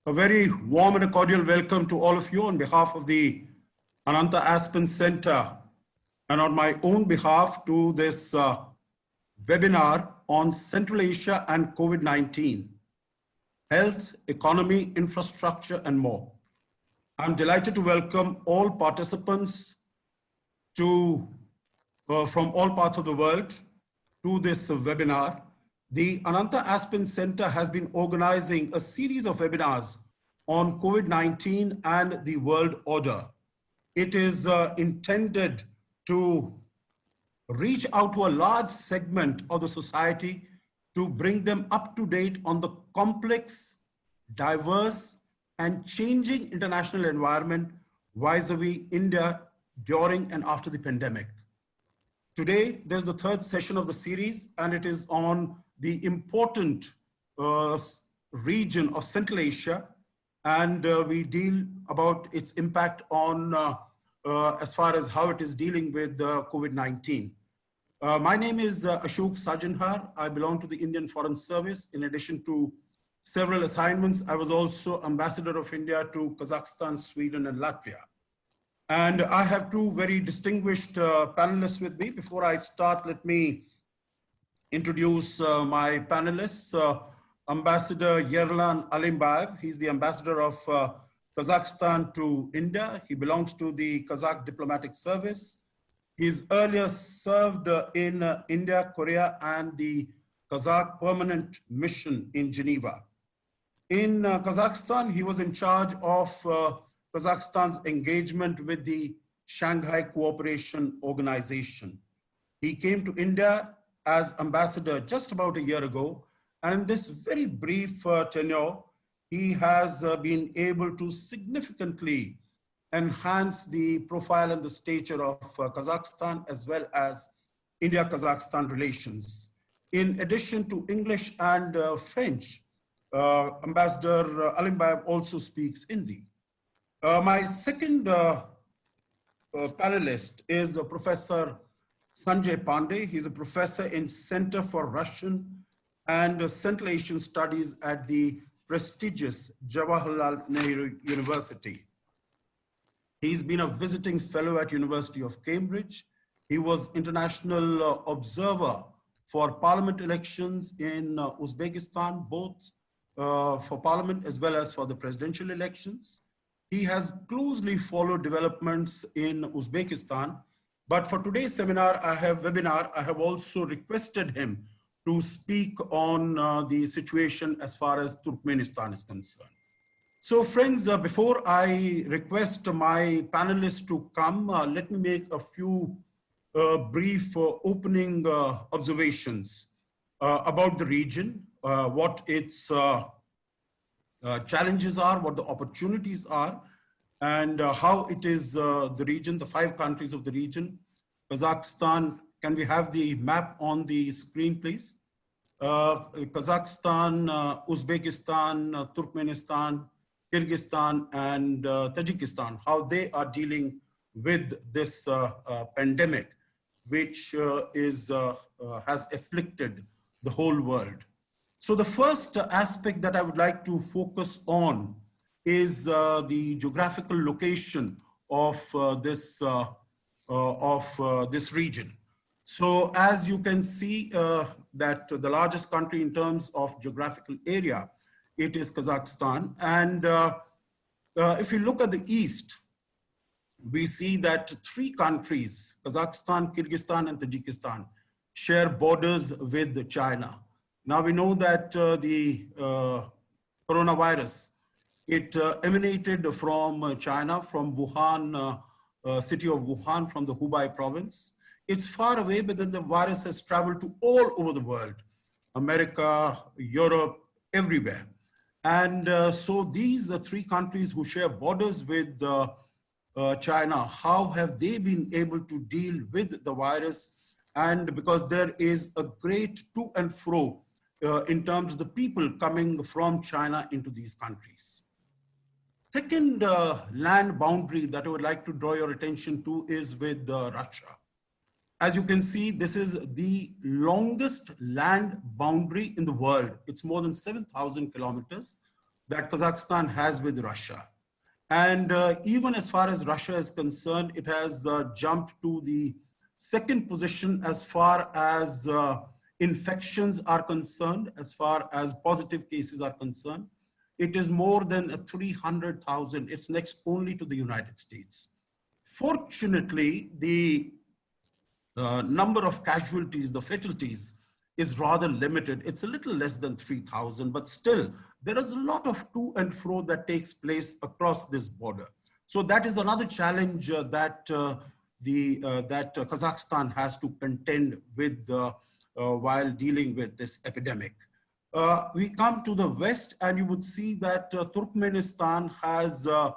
A very warm and a cordial welcome to all of you on behalf of the Ananta Aspen Center and on my own behalf to this webinar on Central Asia and COVID-19, health, economy, infrastructure, and more. I'm delighted to welcome all participants from all parts of the world to this webinar. The Ananta Aspen Center has been organizing a series of webinars on COVID-19 and the world order. It is intended to reach out to a large segment of the society to bring them up to date on the complex, diverse, and changing international environment vis-a-vis India during and after the pandemic. Today, there's the third session of the series, and it is on the important region of Central Asia, and we deal about its impact on as far as how it is dealing with COVID-19. My name is Ashok Sajanhar. I belong to the Indian Foreign Service. In addition to several assignments, I was also Ambassador of India to Kazakhstan, Sweden, and Latvia. And I have two very distinguished panelists with me. Before I start, let me introduce my panelists. Ambassador Yerlan Alimbayev. He's the ambassador of Kazakhstan to India. He belongs to the Kazakh Diplomatic Service. He's earlier served in India, Korea, and the Kazakh Permanent Mission in Geneva. In Kazakhstan, he was in charge of Kazakhstan's engagement with the Shanghai Cooperation Organization. He came to India as ambassador just about a year ago, and in this very brief tenure, he has been able to significantly enhance the profile and the stature of Kazakhstan as well as India-Kazakhstan relations. In addition to English and French, Ambassador Alimbayev also speaks Hindi. My second panelist is Professor Sanjay Pandey. He's a professor in Center for Russian and Central Asian Studies at the prestigious Jawaharlal Nehru University. He's been a visiting fellow at University of Cambridge. He was international observer for parliament elections in Uzbekistan, both for parliament as well as for the presidential elections. He has closely followed developments in Uzbekistan, but for today's webinar, I have also requested him to speak on the situation as far as Turkmenistan is concerned. So friends, before I request my panelists to come, let me make a few brief opening observations about the region, what its challenges are, what the opportunities are, and how it is the region, the 5 countries of the region. Kazakhstan, can we have the map on the screen, please? Kazakhstan, Uzbekistan, Turkmenistan, Kyrgyzstan, and Tajikistan, how they are dealing with this pandemic, which has afflicted the whole world. So the first aspect that I would like to focus on is the geographical location of this region. So as you can see that the largest country in terms of geographical area, it is Kazakhstan. And if you look at the east, we see that 3 countries, Kazakhstan, Kyrgyzstan, and Tajikistan, share borders with China. Now we know that the coronavirus, it emanated from China, from Wuhan, city of Wuhan, from the Hubei province. It's far away, but then the virus has traveled to all over the world, America, Europe, everywhere. And so these 3 countries who share borders with China, how have they been able to deal with the virus? And because there is a great to and fro in terms of the people coming from China into these countries. Second land boundary that I would like to draw your attention to is with Russia. As you can see, this is the longest land boundary in the world. It's more than 7,000 kilometers. that Kazakhstan has with Russia. And even as far as Russia is concerned, it has jumped to the second position as far as infections are concerned, as far as positive cases are concerned. It is more than 300,000. It's next only to the United States. Fortunately, the number of casualties, the fatalities, is rather limited. It's a little less than 3,000, but still there is a lot of to and fro that takes place across this border. So that is another challenge that Kazakhstan has to contend with while dealing with this epidemic. We come to the west, and you would see that Turkmenistan has a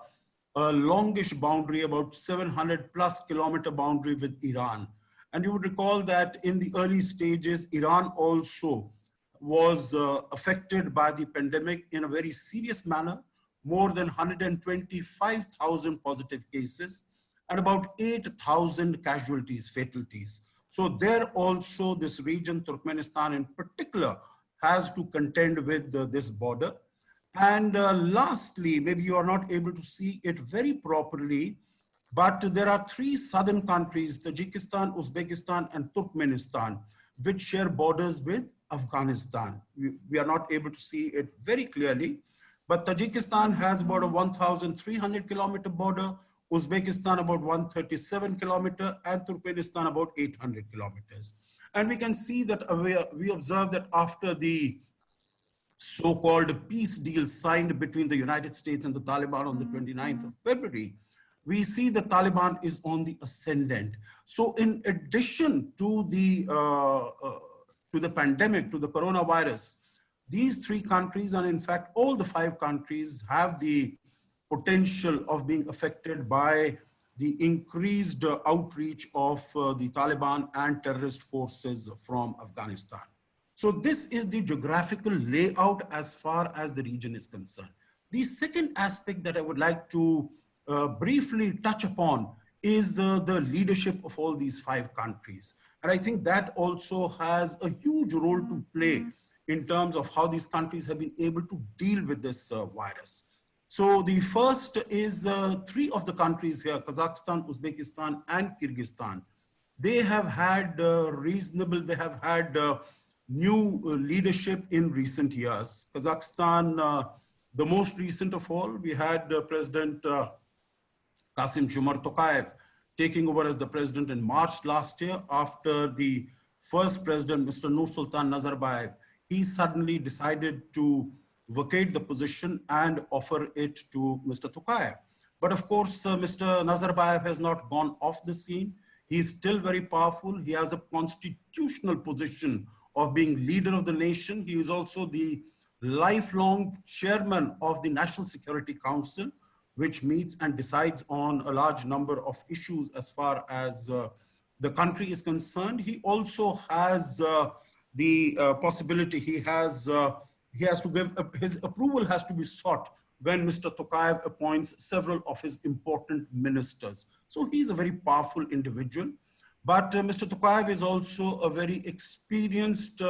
longish boundary, about 700 plus kilometer boundary with Iran. And you would recall that in the early stages, Iran also was affected by the pandemic in a very serious manner, more than 125,000 positive cases and about 8,000 casualties, fatalities. So there also this region, Turkmenistan in particular, has to contend with this border. And lastly, maybe you are not able to see it very properly, but there are three southern countries, Tajikistan, Uzbekistan, and Turkmenistan, which share borders with Afghanistan. We are not able to see it very clearly, but Tajikistan has about a 1,300 kilometer border, Uzbekistan about 137 kilometer, and Turkmenistan about 800 kilometers. And we can see that we observe that after the so-called peace deal signed between the United States and the Taliban on the 29th of February, we see the Taliban is on the ascendant. So in addition to the pandemic, to the coronavirus, these three countries, and in fact, all the five countries, have the potential of being affected by the increased outreach of the Taliban and terrorist forces from Afghanistan. So this is the geographical layout as far as the region is concerned. The second aspect that I would like to briefly touch upon is the leadership of all these five countries. And I think that also has a huge role to play in terms of how these countries have been able to deal with this virus. So the first is three of the countries here, Kazakhstan, Uzbekistan, and Kyrgyzstan. They have had new leadership in recent years. Kazakhstan, the most recent of all, we had President Kassym-Jomart Tokayev taking over as the president in March last year after the first president, Mr. Nursultan Nazarbayev. He suddenly decided to vacate the position and offer it to Mr. Tokayev. But of course, Mr. Nazarbayev has not gone off the scene. He's still very powerful. He has a constitutional position of being leader of the nation. He is also the lifelong chairman of the National Security Council, which meets and decides on a large number of issues as far as the country is concerned. He also has the possibility, he has to give, his approval has to be sought when Mr. Tokayev appoints several of his important ministers. So he's a very powerful individual. But Mr. Tokayev is also a very experienced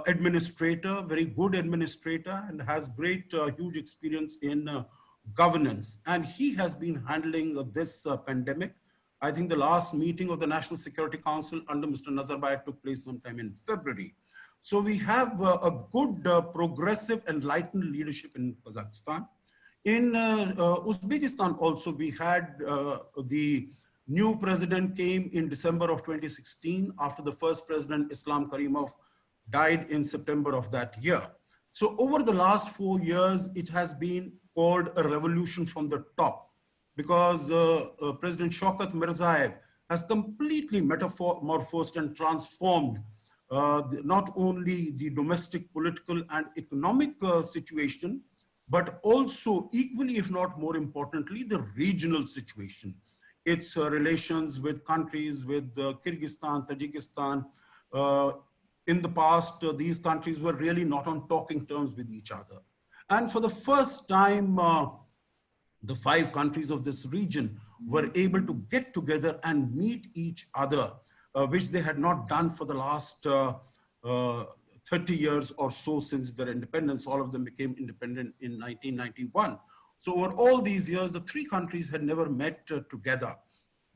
administrator, very good administrator, and has great, huge experience in governance. And he has been handling this pandemic. I think the last meeting of the National Security Council under Mr. Nazarbayev took place sometime in February. So we have a good, progressive, enlightened leadership in Kazakhstan. In Uzbekistan also, we had the new president came in December of 2016 after the first president, Islam Karimov, died in September of that year. So over the last 4 years, it has been called a revolution from the top, because President Shaukat Mirziyoyev has completely metamorphosed and transformed not only the domestic political and economic situation, but also equally, if not more importantly, the regional situation. Its relations with countries, with Kyrgyzstan, Tajikistan. In the past, these countries were really not on talking terms with each other. And for the first time, the five countries of this region were able to get together and meet each other, which they had not done for the last 30 years or so since their independence. All of them became independent in 1991. So over all these years, the three countries had never met together.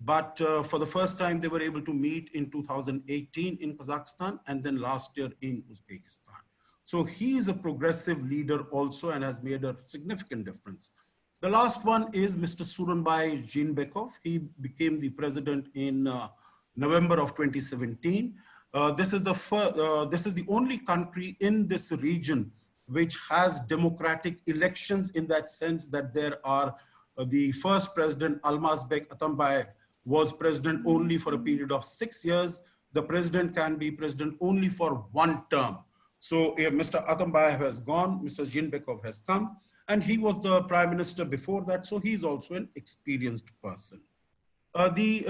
But for the first time, they were able to meet in 2018 in Kazakhstan and then last year in Uzbekistan. So he is a progressive leader also and has made a significant difference. The last one is Mr. Sooronbay Jeenbekov. He became the president in November of 2017. This is the only country in this region which has democratic elections, in that sense that there are the first president, Almazbek Atambayev, was president only for a period of 6 years. The president can be president only for one term. So Mr. Atambayev has gone, Mr. Jeenbekov has come, and he was the prime minister before that, so he's also an experienced person. The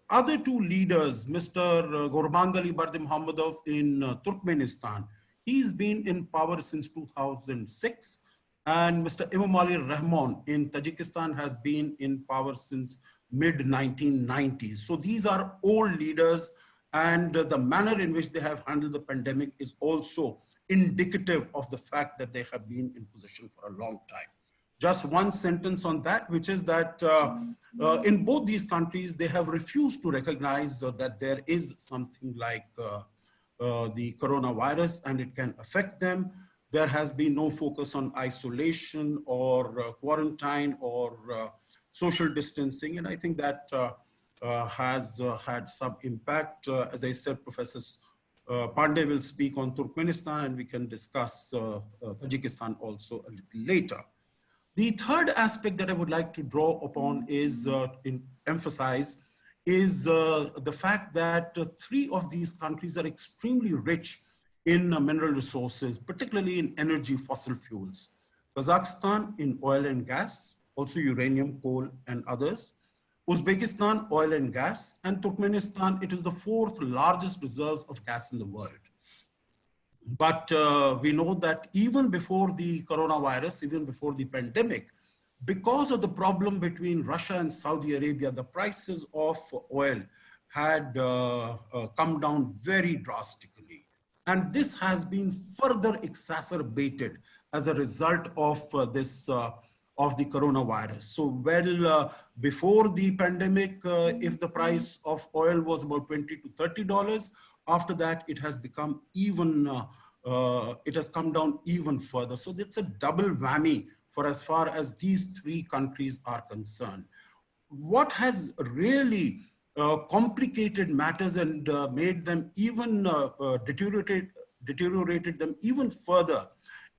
other two leaders, Mr. Gurbanguly Berdimuhamedov in Turkmenistan, he's been in power since 2006, and Mr. Emomali Rahmon in Tajikistan has been in power since mid-1990s. So these are old leaders, and the manner in which they have handled the pandemic is also indicative of the fact that they have been in position for a long time. Just one sentence on that, which is that in both these countries, they have refused to recognize that there is something like the coronavirus and it can affect them. There has been no focus on isolation or quarantine or social distancing. And I think that has had some impact. As I said, Professor Pandey will speak on Turkmenistan, and we can discuss Tajikistan also a little later. The third aspect that I would like to draw upon is, emphasize, is the fact that three of these countries are extremely rich in mineral resources, particularly in energy fossil fuels. Kazakhstan in oil and gas, also uranium, coal, and others. Uzbekistan, oil and gas, and Turkmenistan, it is the fourth largest reserves of gas in the world. But we know that even before the coronavirus, even before the pandemic, because of the problem between Russia and Saudi Arabia, the prices of oil had come down very drastically. And this has been further exacerbated as a result of of the coronavirus. So before the pandemic, if the price of oil was about $20 to $30, after that it has become even, it has come down even further. So it's a double whammy for as far as these three countries are concerned. What has really complicated matters and made them even deteriorated them even further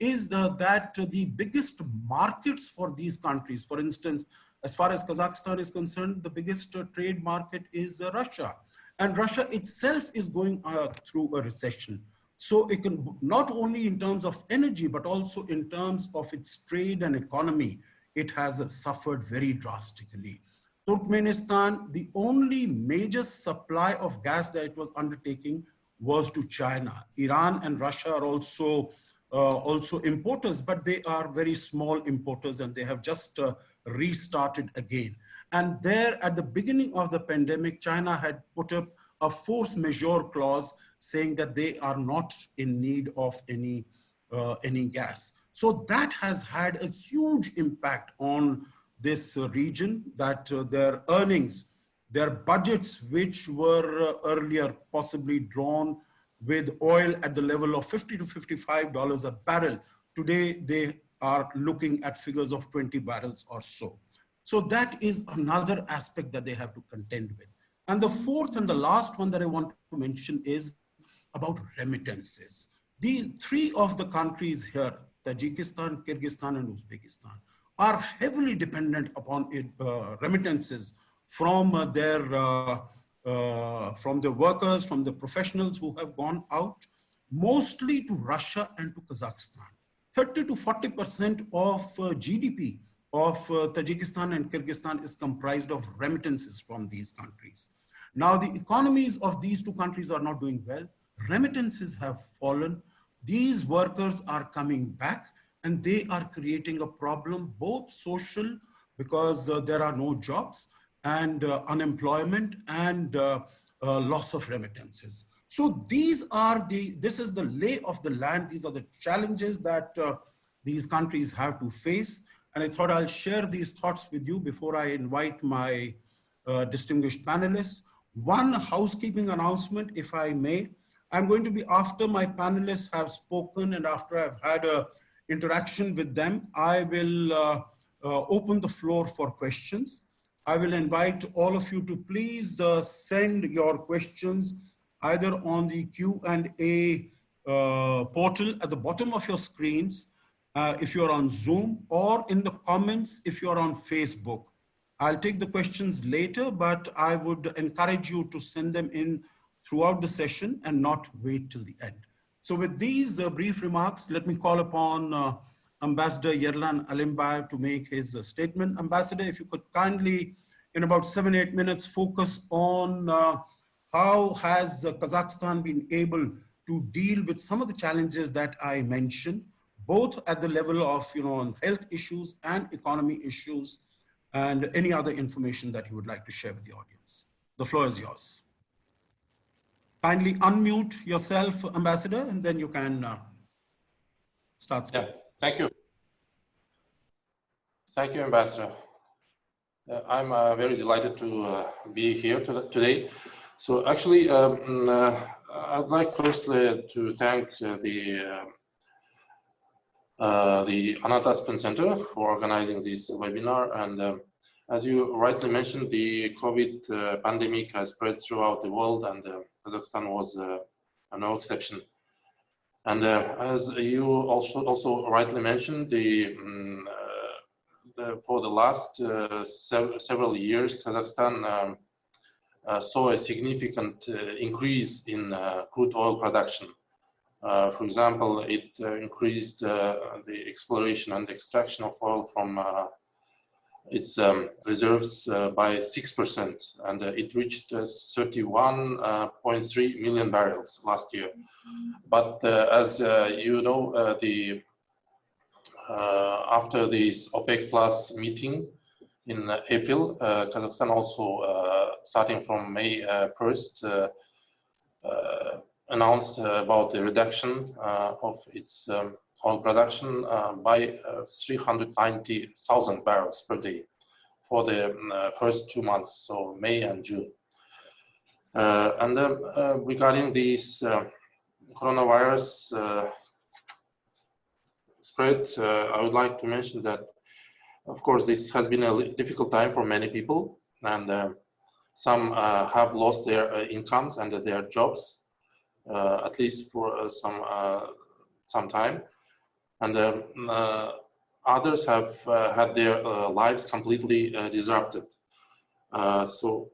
is that the biggest markets for these countries, for instance, as far as Kazakhstan is concerned, the biggest trade market is Russia. And Russia itself is going through a recession. So it can, not only in terms of energy, but also in terms of its trade and economy, it has suffered very drastically. Turkmenistan, the only major supply of gas that it was undertaking was to China. Iran and Russia are also importers, but they are very small importers, and they have just restarted again. And there at the beginning of the pandemic, China had put up a force majeure clause saying that they are not in need of any gas. So that has had a huge impact on this region, that their earnings, their budgets, which were earlier possibly drawn with oil at the level of $50 to $55 a barrel, today they are looking at figures of 20 barrels or so. So that is another aspect that they have to contend with. And the fourth and the last one that I want to mention is about remittances. These three of the countries here, Tajikistan, Kyrgyzstan, and Uzbekistan, are heavily dependent upon remittances from their workers, from the professionals who have gone out, mostly to Russia and to Kazakhstan. 30 to 40% of GDP of Tajikistan and Kyrgyzstan is comprised of remittances from these countries. Now, the economies of these two countries are not doing well. Remittances have fallen. These workers are coming back, and they are creating a problem, both social, because there are no jobs, and unemployment, and loss of remittances. So this is the lay of the land. These are the challenges that these countries have to face. And I thought I'll share these thoughts with you before I invite my distinguished panelists. One housekeeping announcement, if I may. I'm going to be, after my panelists have spoken and after I've had a interaction with them, I will open the floor for questions. I will invite all of you to please send your questions either on the Q&A portal at the bottom of your screens if you're on Zoom, or in the comments if you're on Facebook. I'll take the questions later, but I would encourage you to send them in throughout the session and not wait till the end. So with these brief remarks, let me call upon Ambassador Yerlan Alimbayev to make his statement. Ambassador, if you could kindly, in about 7-8 minutes, focus on how has Kazakhstan been able to deal with some of the challenges that I mentioned, both at the level of health issues and economy issues, and any other information that you would like to share with the audience. The floor is yours. Kindly unmute yourself, Ambassador, and then you can start speaking. Yeah, thank you. Thank you, Ambassador. I'm very delighted to be here today. So actually, I'd like firstly to thank the Anant Aspen Center for organizing this webinar. And as you rightly mentioned, the COVID pandemic has spread throughout the world, and Kazakhstan was no exception. And as you also rightly mentioned, for the last several years, Kazakhstan saw a significant increase in crude oil production. For example, it increased the exploration and extraction of oil from its reserves by 6%, and it reached 31.3 million barrels last year. But as you know, after this OPEC Plus meeting in April, Kazakhstan also, starting from May 1st, announced about the reduction of its oil production by 390,000 barrels per day for the first 2 months, so May and June. Regarding this coronavirus spread, I would like to mention that, of course, this has been a difficult time for many people, and some have lost their incomes and their jobs, at least for some time, and others have had their lives completely disrupted. So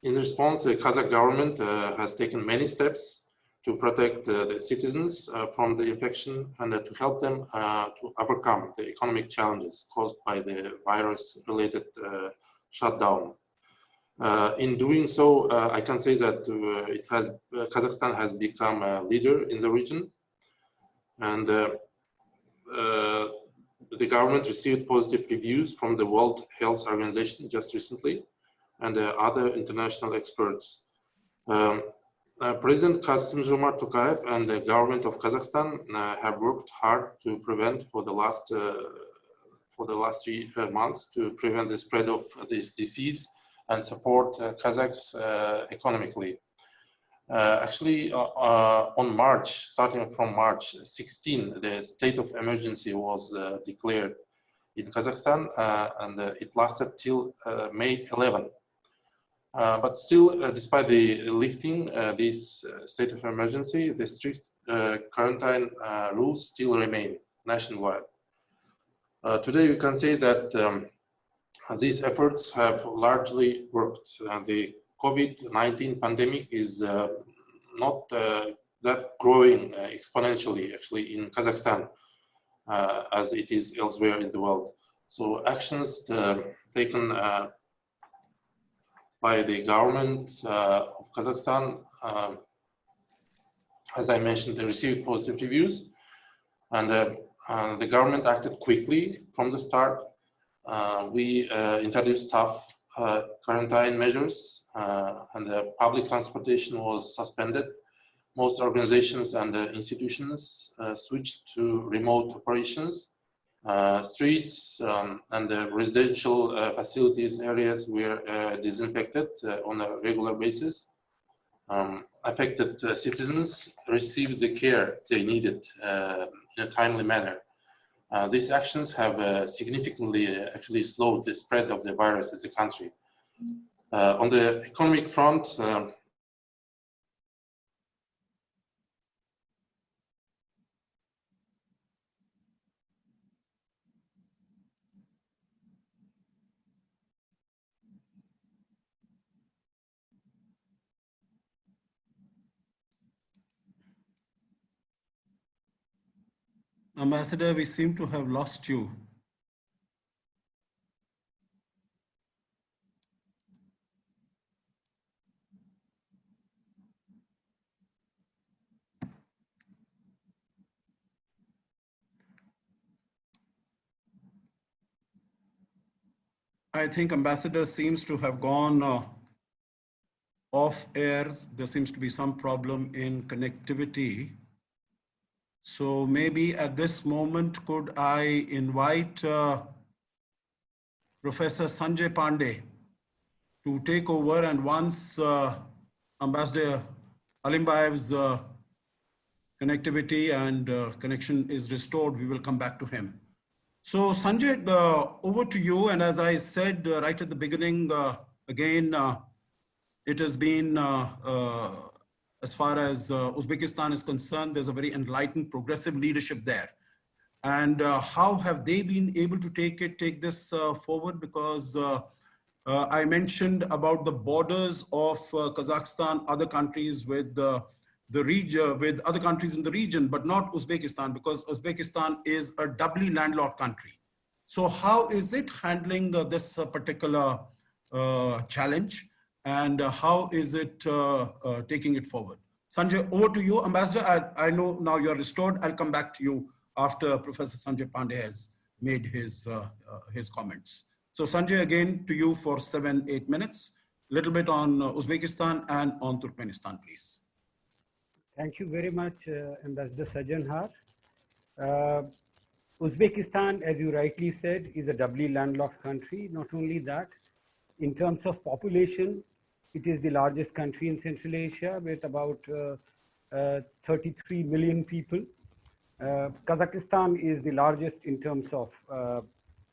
in response, the Kazakh government has taken many steps to protect the citizens from the infection and to help them to overcome the economic challenges caused by the virus-related shutdown. In doing so, I can say that Kazakhstan has become a leader in the region, and the government received positive reviews from the World Health Organization just recently, and other international experts. President Kassym-Jomart Tokayev and the government of Kazakhstan have worked hard to prevent for the last 3 months to prevent the spread of this disease and support Kazakhs economically. Actually, starting from March 16, the state of emergency was declared in Kazakhstan, and it lasted till May 11. But still, despite the lifting this state of emergency, the strict quarantine rules still remain nationwide. Today, we can say that these efforts have largely worked. The COVID-19 pandemic is not that growing exponentially, actually, in Kazakhstan, as it is elsewhere in the world. So actions taken by the government of Kazakhstan, as I mentioned, they received positive reviews, and the government acted quickly from the start. We introduced tough quarantine measures, and the public transportation was suspended. Most organizations and institutions switched to remote operations. Streets and residential facilities areas were disinfected on a regular basis. Affected citizens received the care they needed in a timely manner. These actions have significantly actually slowed the spread of the virus in the country. On the economic front, Ambassador, we seem to have lost you. I think Ambassador seems to have gone off air. There seems to be some problem in connectivity. So maybe at this moment, could I invite Professor Sanjay Pandey to take over, and once Ambassador Alimbayev's connectivity and connection is restored, we will come back to him. So Sanjay, over to you. And as I said right at the beginning, again, it has been, as far as Uzbekistan is concerned, there's a very enlightened, progressive leadership there. And how have they been able to take this forward? Because I mentioned about the borders of Kazakhstan, other countries with the region, with other countries in the region, but not Uzbekistan, because Uzbekistan is a doubly landlocked country. So how is it handling this particular challenge, and how is it taking it forward? Sanjay, over to you. Ambassador, I know now you're restored. I'll come back to you after Professor Sanjay Pandey has made his comments. So Sanjay, again to you for 7-8 minutes, a little bit on Uzbekistan and on Turkmenistan, please. Thank you very much, Ambassador Sajanhar. Uzbekistan, as you rightly said, is a doubly landlocked country. Not only that, in terms of population, it is the largest country in Central Asia with about 33 million people. Kazakhstan is the largest in terms of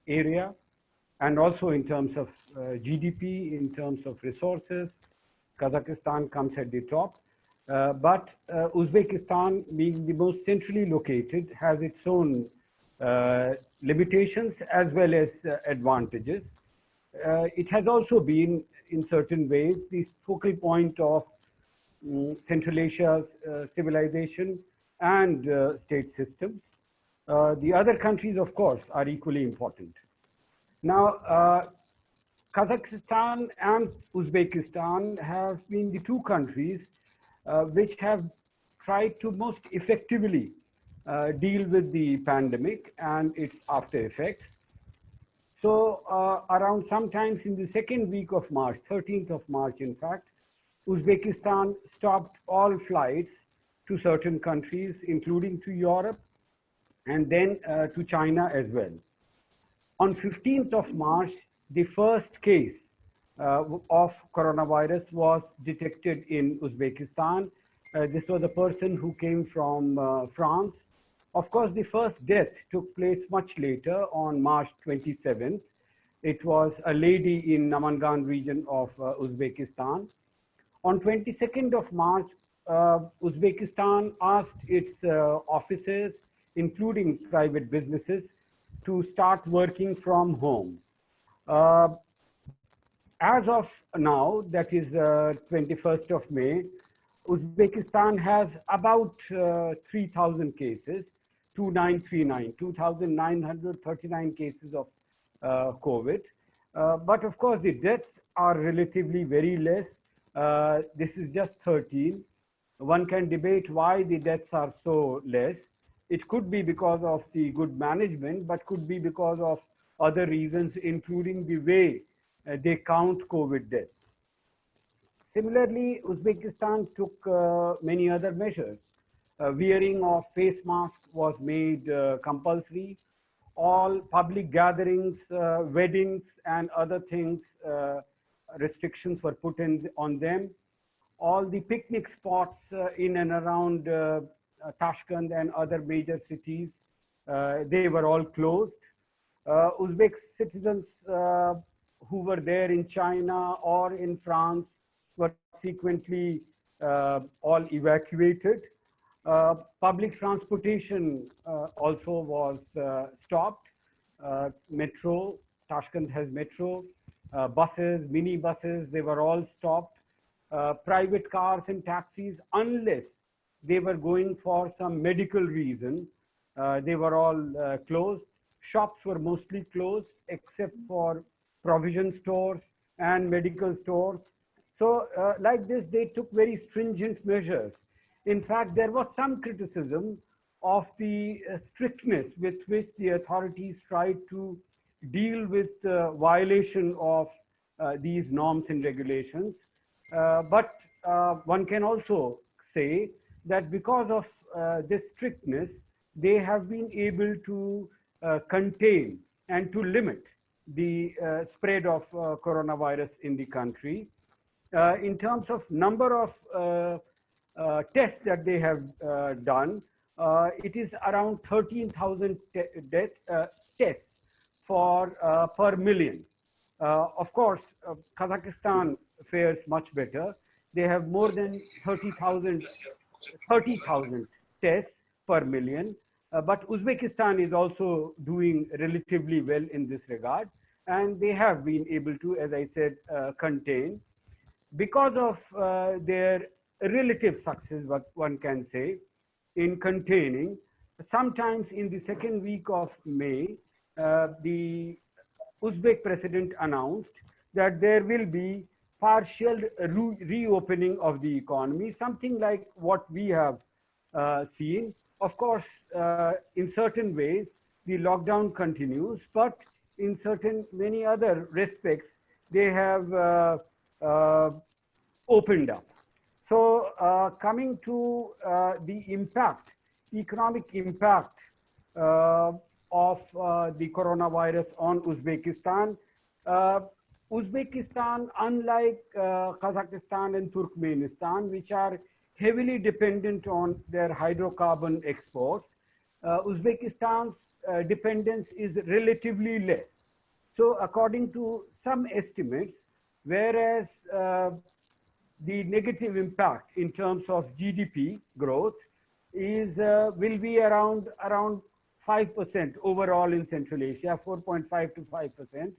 area and also in terms of GDP, in terms of resources. Kazakhstan comes at the top. But Uzbekistan, being the most centrally located, has its own limitations as well as advantages. It has also been, in certain ways, the focal point of Central Asia's civilization and state systems. The other countries, of course, are equally important. Now, Kazakhstan and Uzbekistan have been the two countries which have tried to most effectively deal with the pandemic and its after effects. So around sometimes in the second week of March, 13th of March, in fact, Uzbekistan stopped all flights to certain countries, including to Europe and then to China as well. On 15th of March, the first case of coronavirus was detected in Uzbekistan. This was a person who came from France. Of course, the first death took place much later on March 27th. It was a lady in Namangan region of Uzbekistan. On 22nd of March, Uzbekistan asked its officers, including private businesses, to start working from home. As of now, that is 21st of May, Uzbekistan has about 3,000 cases, 2,939 cases of COVID. But of course, the deaths are relatively very less. This is just 13. One can debate why the deaths are so less. It could be because of the good management, but could be because of other reasons, including the way they count COVID deaths. Similarly, Uzbekistan took many other measures. Wearing of face mask was made compulsory. All public gatherings, weddings, and other things, restrictions were put on them. All the picnic spots in and around Tashkent and other major cities, they were all closed. Uzbek citizens who were there in China or in France were frequently all evacuated. Public transportation also was stopped. Metro, Tashkent has metro, buses, mini buses, they were all stopped. Private cars and taxis, unless they were going for some medical reason, they were all closed. Shops were mostly closed except for provision stores and medical stores. So like this, they took very stringent measures. In fact, there was some criticism of the strictness with which the authorities tried to deal with the violation of these norms and regulations. But one can also say that because of this strictness, they have been able to contain and to limit the spread of coronavirus in the country. In terms of number of tests that they have done, it is around 13,000 tests for per million. Of course, Kazakhstan fares much better. They have more than 30,000 tests per million. But Uzbekistan is also doing relatively well in this regard. And they have been able to, as I said, contain. Because of their relative success, what one can say, in containing, sometimes in the second week of May, the Uzbek president announced that there will be partial reopening of the economy, something like what we have seen. Of course, in certain ways, the lockdown continues, but in many other respects, they have opened up. So coming to the impact, economic impact of the coronavirus on Uzbekistan. Uzbekistan, unlike Kazakhstan and Turkmenistan, which are heavily dependent on their hydrocarbon exports, Uzbekistan's dependence is relatively less. So according to some estimates, whereas the negative impact in terms of GDP growth is will be around 5% overall in Central Asia, 4.5 to 5%.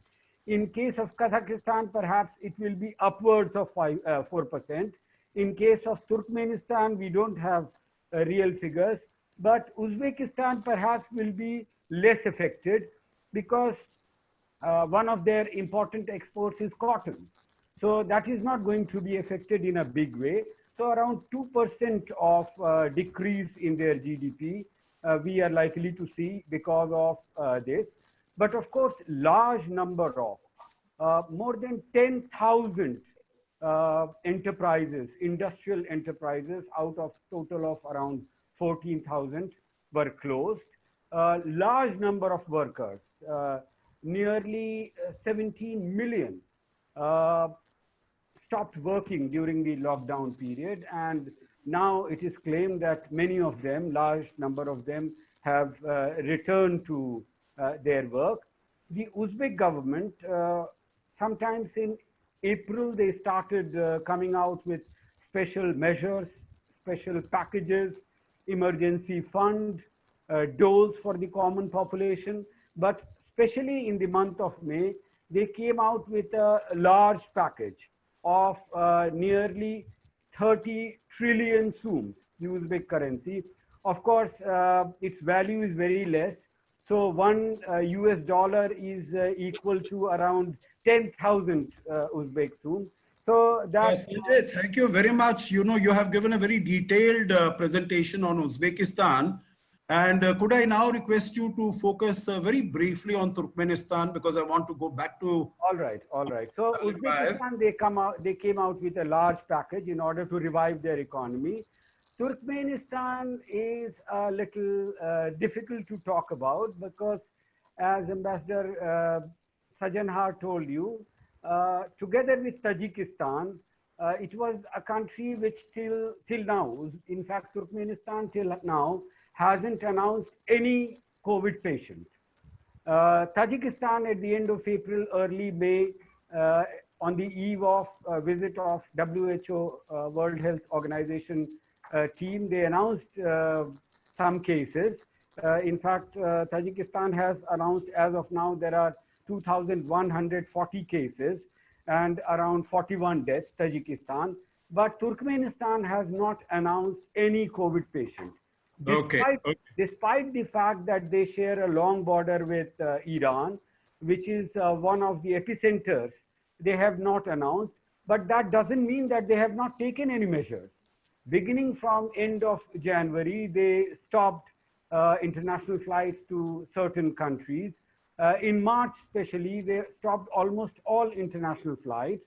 In case of Kazakhstan, perhaps it will be upwards of 4%. In case of Turkmenistan, we don't have real figures, but Uzbekistan perhaps will be less affected because one of their important exports is cotton. So that is not going to be affected in a big way. So around 2% of decrease in their GDP we are likely to see because of this. But of course, large number of more than 10,000 enterprises, industrial enterprises out of total of around 14,000 were closed. Large number of workers, nearly 17 million stopped working during the lockdown period, and now it is claimed that many of them, large number of them, have returned to their work. The Uzbek government, sometimes in April, they started coming out with special measures, special packages, emergency fund, doles for the common population. But especially in the month of May, they came out with a large package of nearly 30 trillion soums, the Uzbek currency. Of course, its value is very less. So one US dollar is equal to around 10,000 Uzbek soums. So that's... Yes, Sanjay, thank you very much. You know, you have given a very detailed presentation on Uzbekistan. And could I now request you to focus very briefly on Turkmenistan, because I want to go back to All right, all right. So Alibayev. Uzbekistan, they came out with a large package in order to revive their economy. Turkmenistan is a little difficult to talk about because, as Ambassador Sajanhar told you, together with Tajikistan, it was a country which till now, in fact, Turkmenistan till now hasn't announced any COVID patient. Tajikistan at the end of April, early May, on the eve of visit of WHO, World Health Organization team, they announced some cases. In fact, Tajikistan has announced as of now there are 2,140 cases and around 41 deaths, Tajikistan. But Turkmenistan has not announced any COVID patients. Despite the fact that they share a long border with Iran, which is one of the epicenters, they have not announced, but that doesn't mean that they have not taken any measures. Beginning from end of January, they stopped international flights to certain countries. In March, especially, they stopped almost all international flights.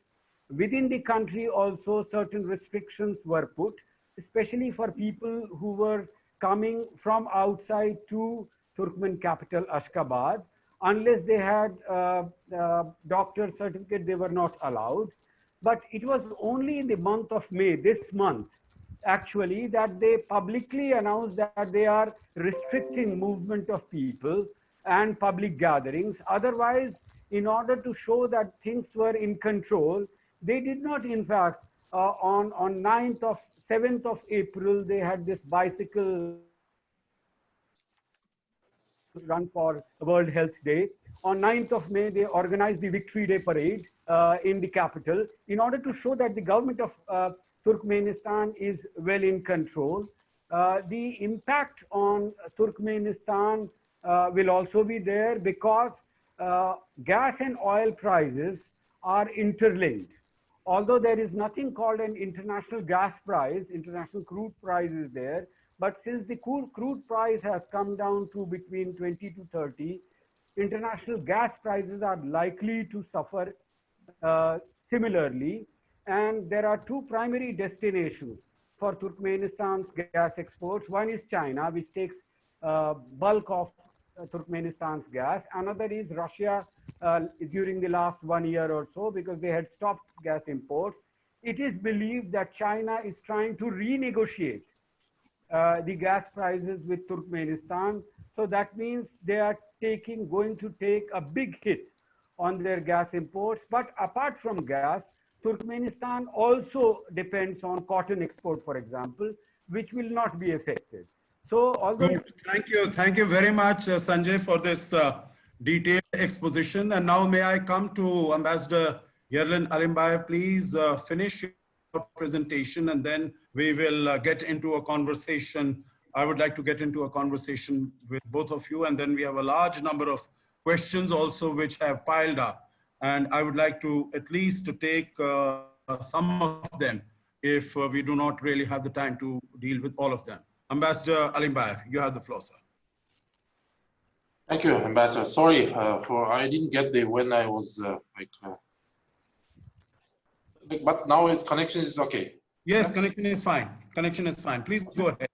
Within the country also, certain restrictions were put, especially for people who were coming from outside to Turkmen capital Ashgabat. Unless they had doctor certificate, they were not allowed. But it was only in the month of May, this month, actually, that they publicly announced that they are restricting movement of people and public gatherings. Otherwise, in order to show that things were in control, they did not, in fact, on 7th of April, they had this bicycle run for World Health Day. On 9th of May, they organized the Victory Day parade in the capital in order to show that the government of Turkmenistan is well in control. The impact on Turkmenistan will also be there because gas and oil prices are interlinked. Although there is nothing called an international gas price, international crude price is there, but since the crude price has come down to between 20 to 30, international gas prices are likely to suffer similarly. And there are two primary destinations for Turkmenistan's gas exports. One is China, which takes bulk of Turkmenistan's gas. Another is Russia during the last 1 year or so, because they had stopped gas imports. It is believed that China is trying to renegotiate the gas prices with Turkmenistan. So that means they are going to take a big hit on their gas imports. But apart from gas, Turkmenistan also depends on cotton export, for example, which will not be affected. So although... Good. Thank you very much, Sanjay, for this detailed exposition. And now may I come to Ambassador Yerlan Alimbayev, please finish your presentation and then we will get into a conversation. I would like to get into a conversation with both of you, and then we have a large number of questions also which have piled up. And I would like to at least to take some of them if we do not really have the time to deal with all of them. Ambassador Alimbayev, you have the floor, sir. Thank you, Ambassador. Sorry I didn't get there when I was but now its connection is okay. Yes, connection is fine. Connection is fine. Please go ahead.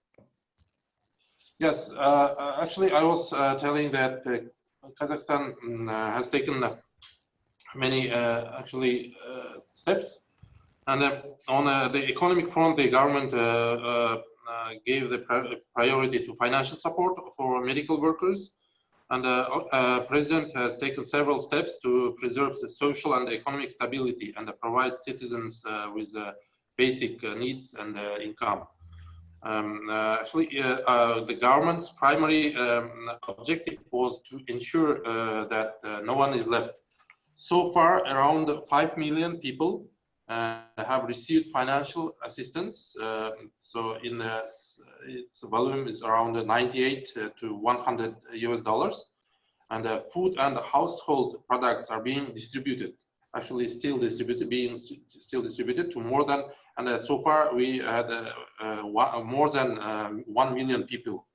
Yes, actually, I was telling that Kazakhstan has taken many steps, and on the economic front, the government gave the priority to financial support for medical workers, and the president has taken several steps to preserve the social and economic stability and provide citizens with basic needs and income. The government's primary objective was to ensure that no one is left. So far, around 5 million people have received financial assistance. So its volume is around 98 to 100 US dollars. And food and household products are being distributed. Actually, still distributed to more than, and so far we had more than 1 million people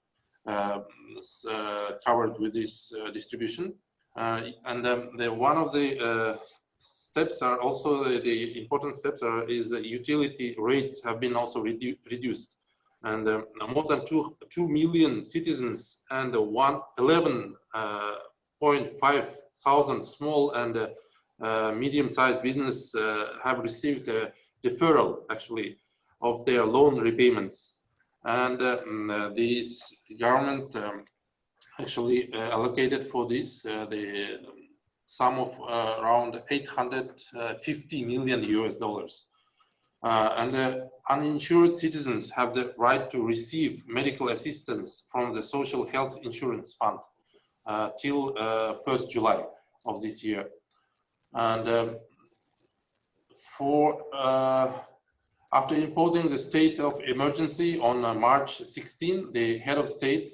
covered with this distribution. One of the steps are also the important steps is utility rates have been also reduced, and more than 2 million citizens and 11.5 thousand small and medium-sized business have received a deferral actually of their loan repayments, and this government actually allocated for this the sum of around 850 million US dollars. Uninsured citizens have the right to receive medical assistance from the Social Health Insurance Fund till 1st July of this year. And after imposing the state of emergency on March 16, the head of state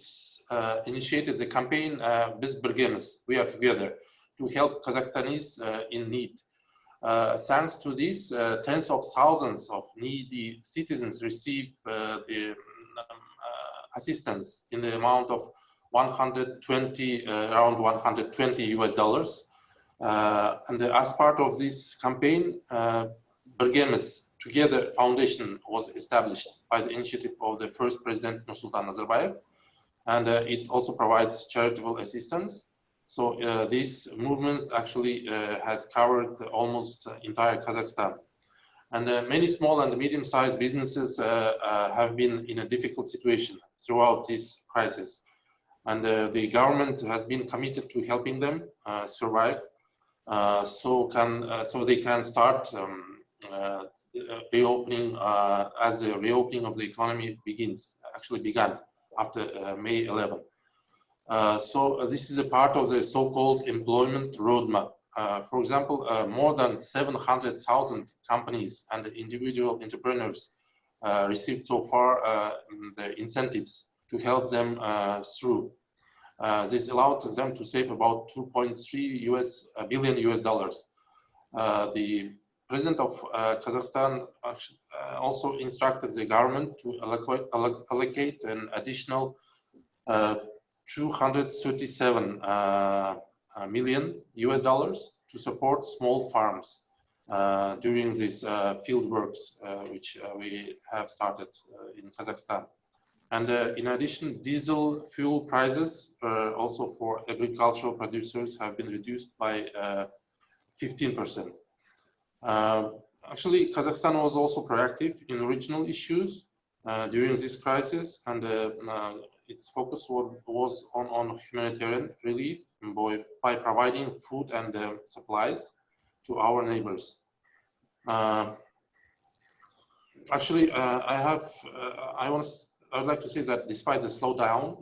initiated the campaign Biz Birgemiz, We Are Together, to help Kazakhstanis in need. Thanks to this, tens of thousands of needy citizens receive the assistance in the amount of around 120 US dollars. And as part of this campaign, Birgemiz Together Foundation was established by the initiative of the first President Nursultan Nazarbayev, and it also provides charitable assistance. So this movement actually has covered almost entire Kazakhstan. And many small and medium-sized businesses have been in a difficult situation throughout this crisis. And the government has been committed to helping them survive so they can start reopening as the reopening of the economy began after May 11. So this is a part of the so-called employment roadmap. For example, more than 700,000 companies and individual entrepreneurs received so far the incentives to help them through. This allowed them to save about 2.3 billion US dollars. The President of Kazakhstan also instructed the government to allocate an additional 237 million US dollars to support small farms during these field works which we have started in Kazakhstan. And in addition, diesel fuel prices also for agricultural producers have been reduced by 15%. Actually, Kazakhstan was also proactive in regional issues during this crisis, and its focus was on humanitarian relief by providing food and supplies to our neighbors. Actually, I would like to say that despite the slowdown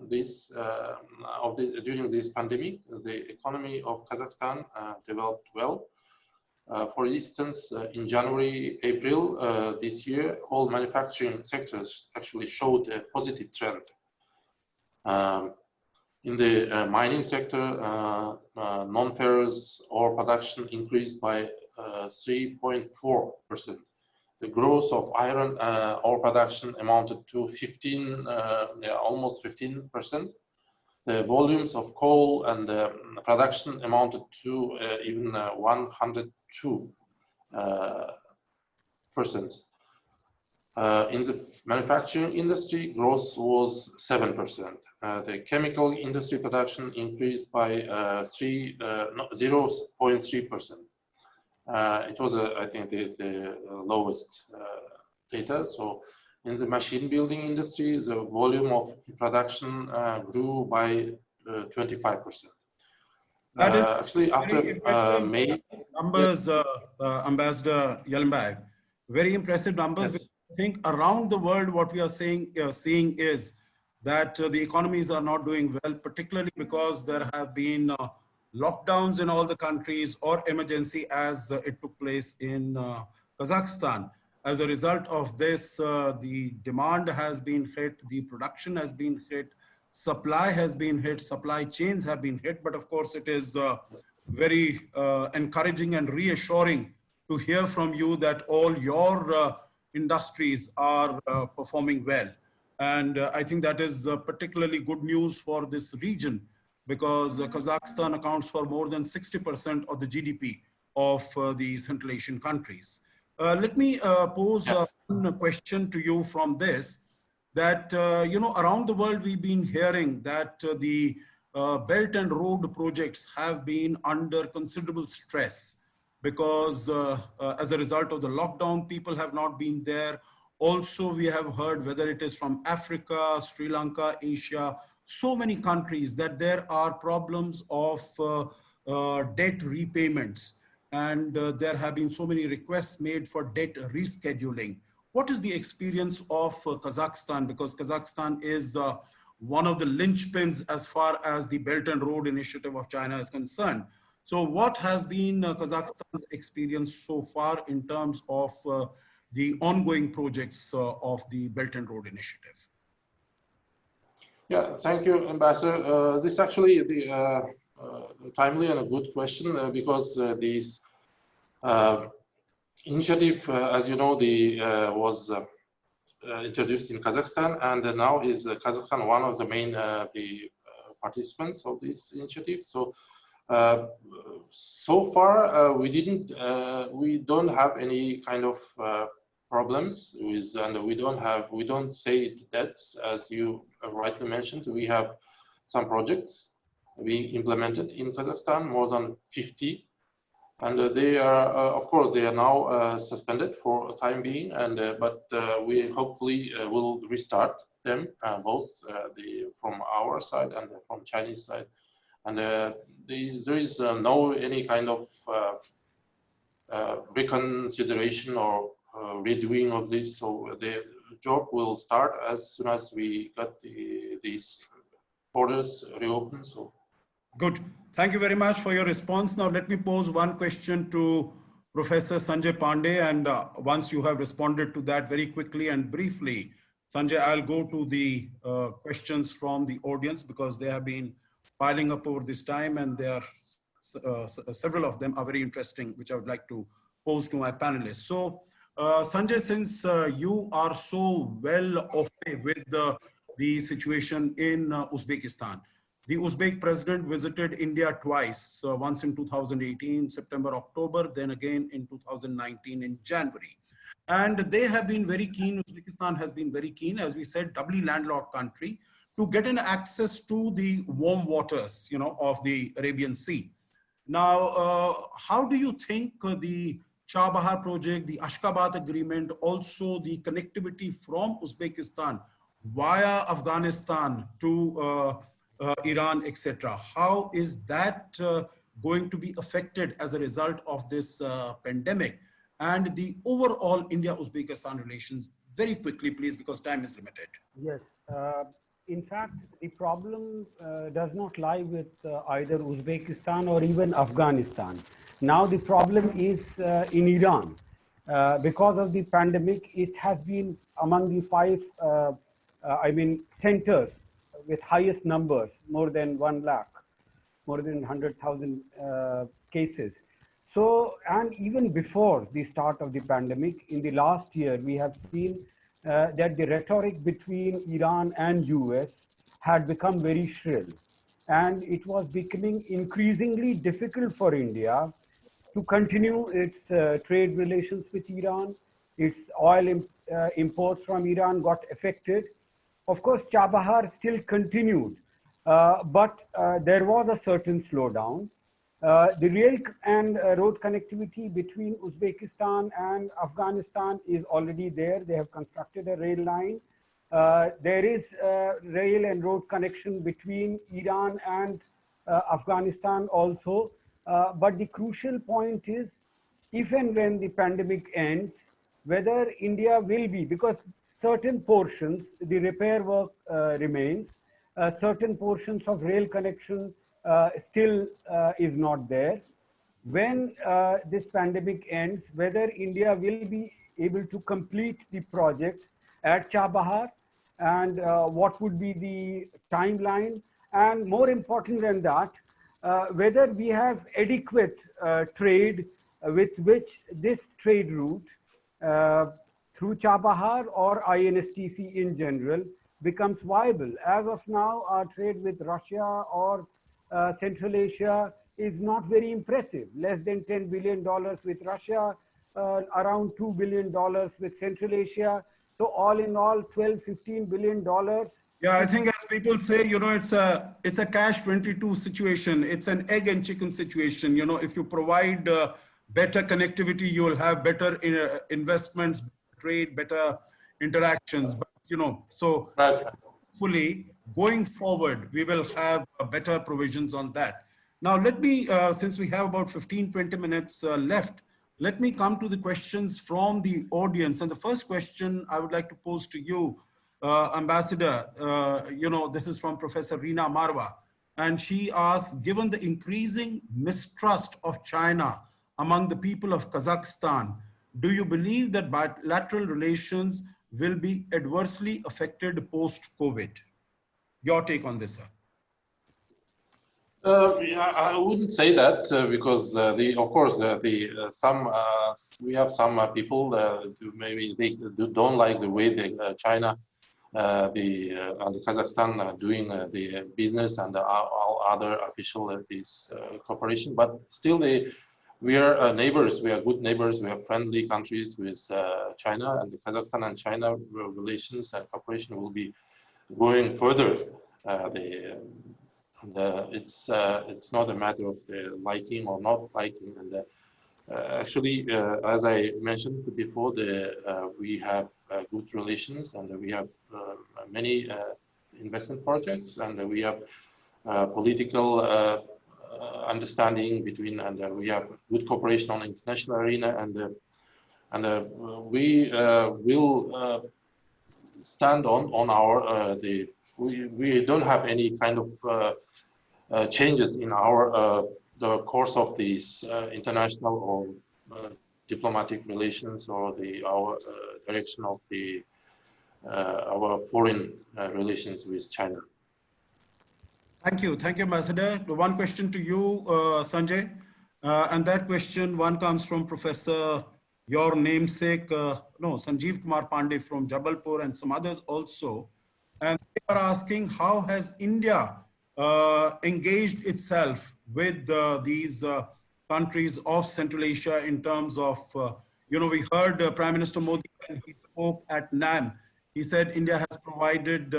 during this pandemic, the economy of Kazakhstan developed well. For instance, in January, April this year, all manufacturing sectors actually showed a positive trend. In the mining sector, non-ferrous ore production increased by 3.4%. The growth of iron ore production amounted to almost 15%. The volumes of coal and production amounted to even 102%. In the manufacturing industry, growth was 7%. The chemical industry production increased by 0.3%. It was, I think, the lowest data. So in the machine building industry, the volume of production grew by 25%. That is actually after May. Numbers, Ambassador Yalnbay, very impressive numbers. Yes. I think around the world, what we are seeing is that the economies are not doing well, particularly because there have been lockdowns in all the countries or emergency as it took place in Kazakhstan. As a result of this, the demand has been hit, the production has been hit, supply has been hit, supply chains have been hit. But of course, it is very encouraging and reassuring to hear from you that all your industries are performing well. And I think that is particularly good news for this region, because Kazakhstan accounts for more than 60% of the GDP of the Central Asian countries. Let me pose one question to you from this, that, around the world, we've been hearing that the Belt and Road projects have been under considerable stress because as a result of the lockdown, people have not been there. Also, we have heard, whether it is from Africa, Sri Lanka, Asia, so many countries, that there are problems of debt repayments. And there have been so many requests made for debt rescheduling. What is the experience of Kazakhstan? Because Kazakhstan is one of the linchpins as far as the Belt and Road Initiative of China is concerned. So what has been Kazakhstan's experience so far in terms of the ongoing projects of the Belt and Road Initiative? Yeah, thank you, Ambassador. This is actually the timely and a good question because this initiative, as you know, was introduced in Kazakhstan, and now is Kazakhstan one of the main participants of this initiative. So so far we don't have any kind of problems with, and we don't say debts, as you rightly mentioned. We have some projects we implemented in Kazakhstan, more than 50, and they are of course they are now suspended for a time being, and but we hopefully will restart them, both from our side and from Chinese side, and there is no any kind of reconsideration or redoing of this. So the job will start as soon as we got these borders reopened. So good. Thank you very much for your response. Now let me pose one question to Professor Sanjay Pandey, and once you have responded to that very quickly and briefly, Sanjay, I'll go to the questions from the audience, because they have been piling up over this time, and there are several of them are very interesting, which I would like to pose to my panelists. So Sanjay, since you are so well off with the situation in Uzbekistan, the Uzbek president visited India twice, once in 2018, September, October, then again in 2019 in January. And they have been very keen, Uzbekistan has been very keen, as we said, doubly landlocked country, to get an access to the warm waters, of the Arabian Sea. Now, how do you think the Chabahar project, the Ashgabat agreement, also the connectivity from Uzbekistan via Afghanistan to Iran, etc., how is that going to be affected as a result of this pandemic and the overall India-Uzbekistan relations? Very quickly, please, because time is limited. Yes. In fact, the problem does not lie with either Uzbekistan or even Afghanistan. Now the problem is in Iran. Because of the pandemic, it has been among the five, centers with highest numbers, more than 1 lakh, more than 100,000 cases. So, and even before the start of the pandemic, in the last year, we have seen that the rhetoric between Iran and US had become very shrill. And it was becoming increasingly difficult for India to continue its trade relations with Iran. Its oil imports from Iran got affected. Of course, Chabahar still continued, but there was a certain slowdown. The rail and road connectivity between Uzbekistan and Afghanistan is already there. They have constructed a rail line. There is rail and road connection between Iran and Afghanistan also. But the crucial point is, if and when the pandemic ends, whether India will be, because certain portions, the repair work remains, certain portions of rail connection still is not there. When this pandemic ends, whether India will be able to complete the project at Chabahar, and what would be the timeline, and more important than that, whether we have adequate trade with which this trade route through Chabahar or INSTC in general becomes viable. As of now, our trade with Russia or Central Asia is not very impressive. Less than $10 billion with Russia, around $2 billion with Central Asia. So all in all, 12, $15 billion. Yeah, I think as people say, you know, it's a catch-22 situation. It's an egg and chicken situation. You know, if you provide better connectivity, you will have better investments, trade, better interactions. But, you know, so hopefully going forward, we will have better provisions on that. Now, let me, since we have about 15-20 minutes left, let me come to the questions from the audience. And the first question I would like to pose to you, Ambassador, you know, this is from Professor Reena Marwa. And she asks, given the increasing mistrust of China among the people of Kazakhstan, do you believe that bilateral relations will be adversely affected post-COVID? Your take on this, sir. Yeah, I wouldn't say that because of course we have some people who maybe they don't like the way China and Kazakhstan are doing the business and all other official cooperation, but still we are neighbors. We are good neighbors. We are friendly countries with China, and the Kazakhstan and China relations and cooperation will be going further. It's not a matter of liking or not liking, and actually, as I mentioned before, we have good relations, and we have many investment projects, and we have political understanding between, and we have good cooperation on the international arena, and we will stand on our we don't have any kind of changes in our the course of these international or diplomatic relations or our direction of our foreign relations with China. Thank you, Ambassador. One question to you, Sanjay, and that question one comes from Professor, your namesake, Sanjeev Kumar Pandey from Jabalpur, and some others also. And they are asking, how has India engaged itself with these countries of Central Asia in terms of, we heard Prime Minister Modi when he spoke at NAM. He said India has provided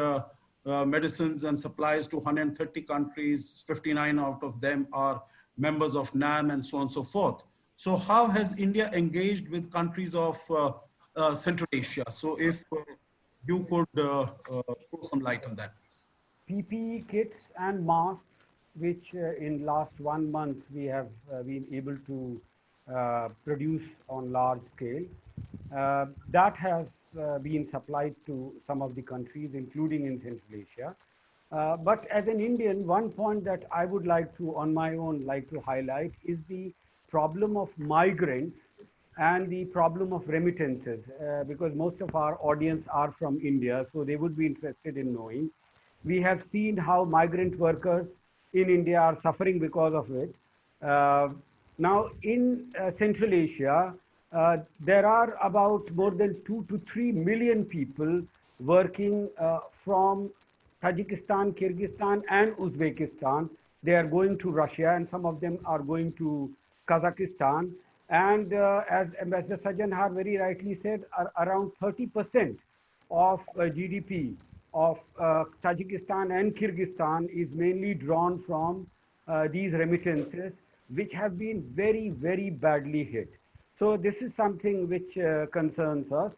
medicines and supplies to 130 countries, 59 out of them are members of NAM and so on and so forth. So how has India engaged with countries of Central Asia? So if you could throw some light on that. PPE kits and masks, which in last 1 month we have been able to produce on large scale. That has been supplied to some of the countries, including in Central Asia. But as an Indian, one point that I would like to, on my own, like to highlight is the problem of migrants and the problem of remittances, because most of our audience are from India, so they would be interested in knowing. We have seen how migrant workers in India are suffering because of it. Now, in Central Asia, there are about more than 2 to 3 million people working from Tajikistan, Kyrgyzstan, and Uzbekistan. They are going to Russia, and some of them are going to Kazakhstan. And as Ambassador Sajjan very rightly said, around 30% of GDP of Tajikistan and Kyrgyzstan is mainly drawn from these remittances, which have been very, very badly hit. So this is something which concerns us.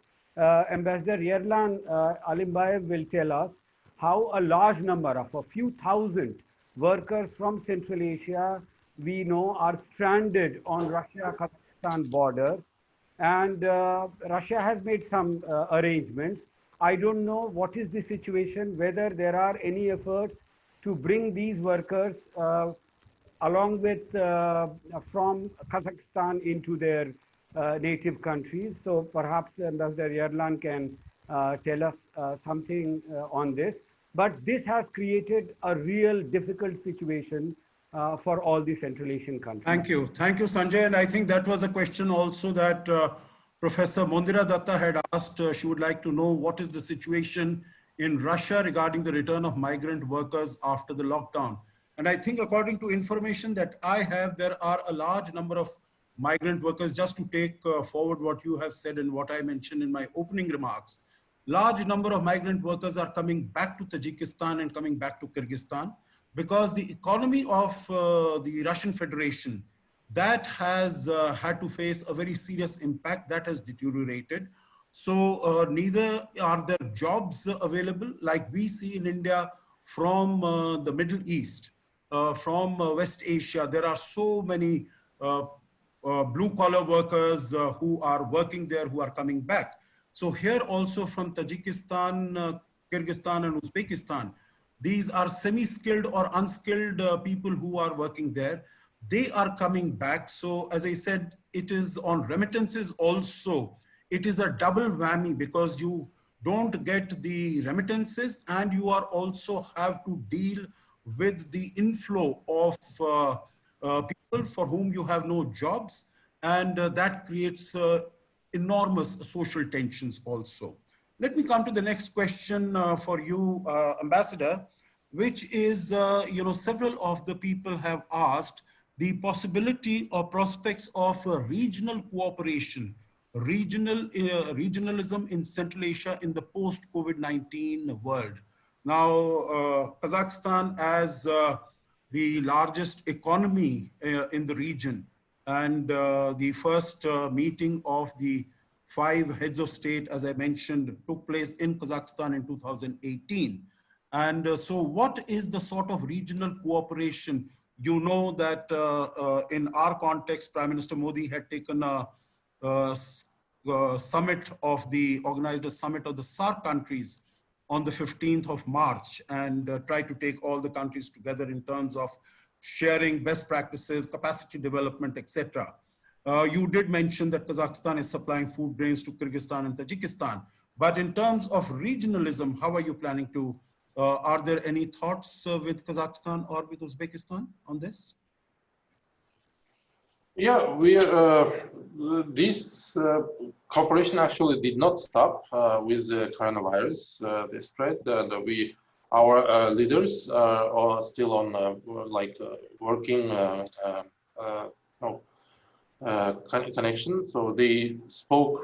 Ambassador Yerlan Alimbayev will tell us how a large number of a few thousand workers from Central Asia we know are stranded on Russia-Kazakhstan border, and Russia has made some arrangements. I don't know what is the situation, whether there are any efforts to bring these workers along with from Kazakhstan into their native countries. So perhaps Ambassador Yerlan can tell us something on this. But this has created a real difficult situation for all the Central Asian countries. Thank you, Sanjay. And I think that was a question also that Professor Mondira Datta had asked. She would like to know what is the situation in Russia regarding the return of migrant workers after the lockdown. And I think according to information that I have, there are a large number of migrant workers, just to take forward what you have said and what I mentioned in my opening remarks. Large number of migrant workers are coming back to Tajikistan and coming back to Kyrgyzstan because the economy of the Russian Federation, that has had to face a very serious impact, that has deteriorated. So neither are there jobs available like we see in India from the Middle East, from West Asia. There are so many blue collar workers who are working there, who are coming back. So here also from Tajikistan, Kyrgyzstan and Uzbekistan, these are semi-skilled or unskilled people who are working there. They are coming back. So as I said, it is on remittances also. It is a double whammy because you don't get the remittances and you are also have to deal with the inflow of people for whom you have no jobs. And that creates enormous social tensions also. Let me come to the next question for you, Ambassador, which is, several of the people have asked the possibility or prospects of regional cooperation, regionalism in Central Asia in the post-COVID-19 world. Now, Kazakhstan as the largest economy in the region, and the first meeting of the 5 heads of state, as I mentioned, took place in Kazakhstan in 2018. And so what is the sort of regional cooperation? You know that in our context, Prime Minister Modi had taken a summit of the, organized a summit of the SAARC countries on the 15th of March and tried to take all the countries together in terms of sharing best practices, capacity development, etc. You did mention that Kazakhstan is supplying food grains to Kyrgyzstan and Tajikistan. But in terms of regionalism, how are you planning to, are there any thoughts with Kazakhstan or with Uzbekistan on this? Yeah, this cooperation actually did not stop with the coronavirus, the spread. Our leaders are still on working connection. So they spoke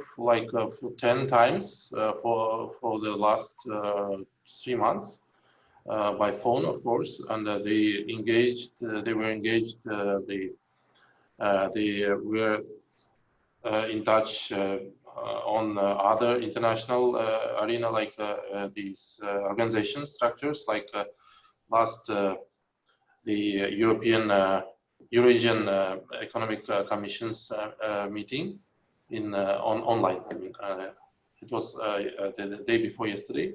10 times for the last 3 months by phone, of course, and they engaged. They were engaged. They were in touch on other international arena, like these organization structures, like the European Eurasian Economic Commission's meeting in online. I mean, it was the day before yesterday.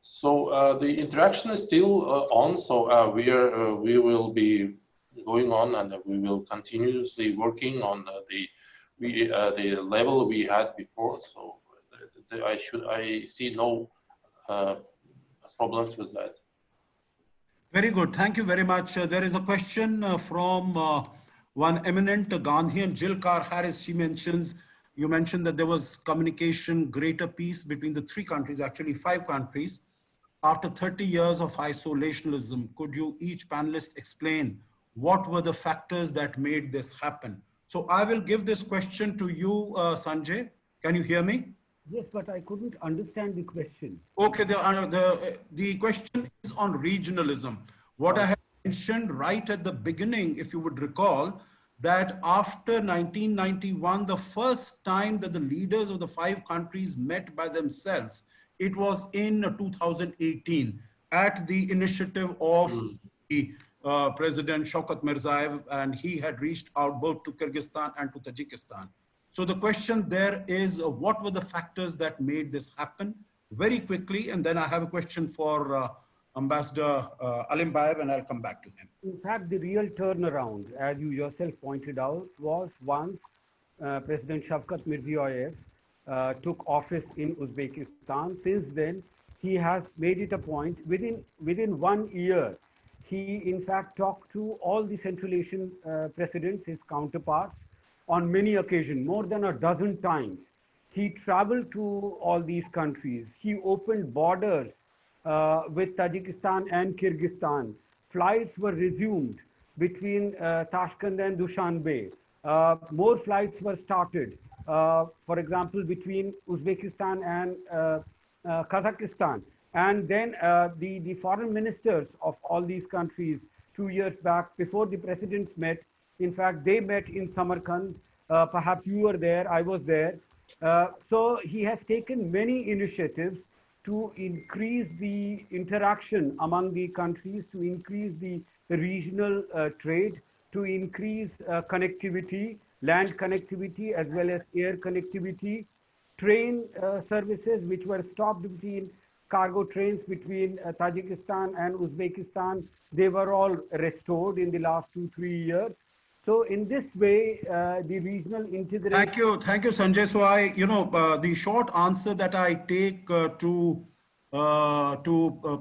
So the interaction is still on. So we will be going on, and we will continuously working on the level we had before. So I see no problems with that. Very good. Thank you very much. There is a question from one eminent Gandhian, Jill Carr Harris. She mentions, you mentioned that there was communication, greater peace between the 3 countries, actually 5 countries, after 30 years of isolationism. Could you, each panelist, explain what were the factors that made this happen? So I will give this question to you, Sanjay. Can you hear me? Yes, but I couldn't understand the question. Okay, the question is on regionalism. What I had mentioned right at the beginning, if you would recall, that after 1991, the first time that the leaders of the 5 countries met by themselves, it was in 2018 at the initiative of the President Shaukat Mirziyoyev, and he had reached out both to Kyrgyzstan and to Tajikistan. So the question there is, what were the factors that made this happen? Very quickly, and then I have a question for Ambassador Alimbayev, and I'll come back to him. In fact, the real turnaround, as you yourself pointed out, was once President Shavkat Mirziyoyev took office in Uzbekistan. Since then, he has made it a point, within 1 year, he in fact talked to all the Central Asian presidents, his counterparts, on many occasions, more than a dozen times. He traveled to all these countries. He opened borders with Tajikistan and Kyrgyzstan. Flights were resumed between Tashkent and Dushanbe. More flights were started, for example, between Uzbekistan and Kazakhstan. And then the foreign ministers of all these countries 2 years back, before the presidents met, in fact, they met in Samarkand. Perhaps you were there, I was there. So he has taken many initiatives to increase the interaction among the countries, to increase the regional trade, to increase connectivity, land connectivity as well as air connectivity, train services which were stopped between cargo trains between Tajikistan and Uzbekistan. They were all restored in the last 2-3 years. So in this way, the regional integration. Thank you, Sanjay. So the short answer that I take to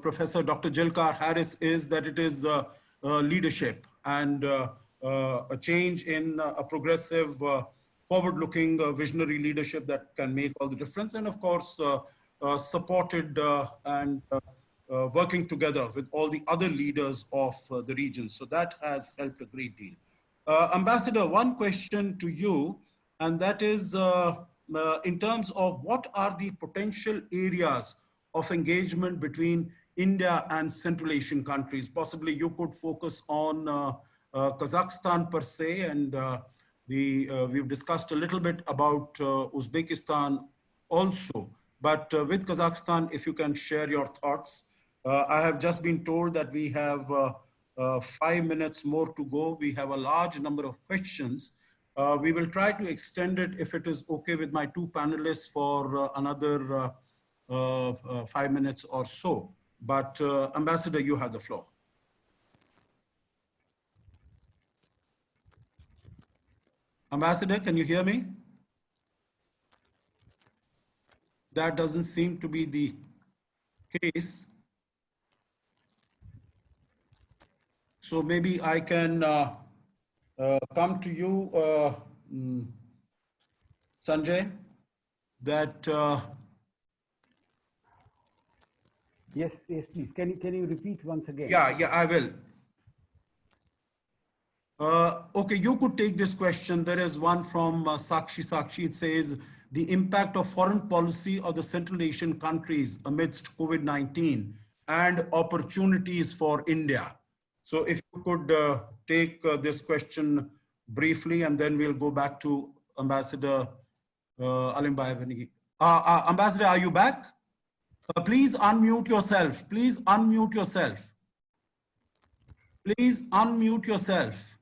Professor Dr. Jilkar Harris is that it is leadership and a change in a progressive, forward-looking, visionary leadership that can make all the difference. And of course, supported and working together with all the other leaders of the region. So that has helped a great deal. Ambassador, one question to you, and that is in terms of what are the potential areas of engagement between India and Central Asian countries? Possibly you could focus on Kazakhstan per se, and we've discussed a little bit about Uzbekistan also. But with Kazakhstan, if you can share your thoughts. I have just been told that we have 5 minutes more to go. We have a large number of questions. We will try to extend it, if it is okay with my two panelists, for another 5 minutes or so. But Ambassador, you have the floor. Ambassador, can you hear me? That doesn't seem to be the case. So maybe I can come to you, Sanjay, that... Yes, please. Can you repeat once again? Yeah, I will. Okay, you could take this question. There is one from Sakshi. It says, the impact of foreign policy of the Central Asian countries amidst COVID-19 and opportunities for India. So if you could take this question briefly, and then we'll go back to Ambassador Alim Bhai. Ambassador, are you back? Please unmute yourself. Please unmute yourself. Please unmute yourself.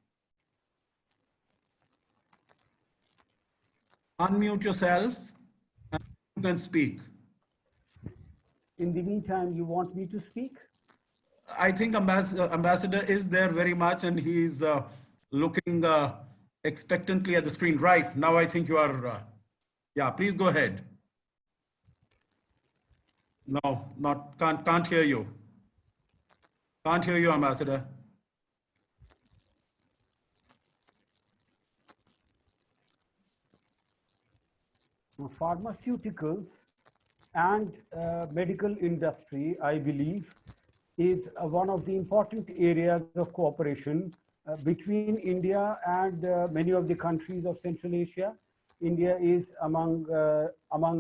Unmute yourself and you can speak. In the meantime, you want me to speak? I think Ambassador is there very much, and he's looking expectantly at the screen. Right, now I think you are, yeah, please go ahead. No, can't hear you. Can't hear you, Ambassador. Pharmaceuticals and medical industry, I believe, is one of the important areas of cooperation between India and many of the countries of Central Asia. India is among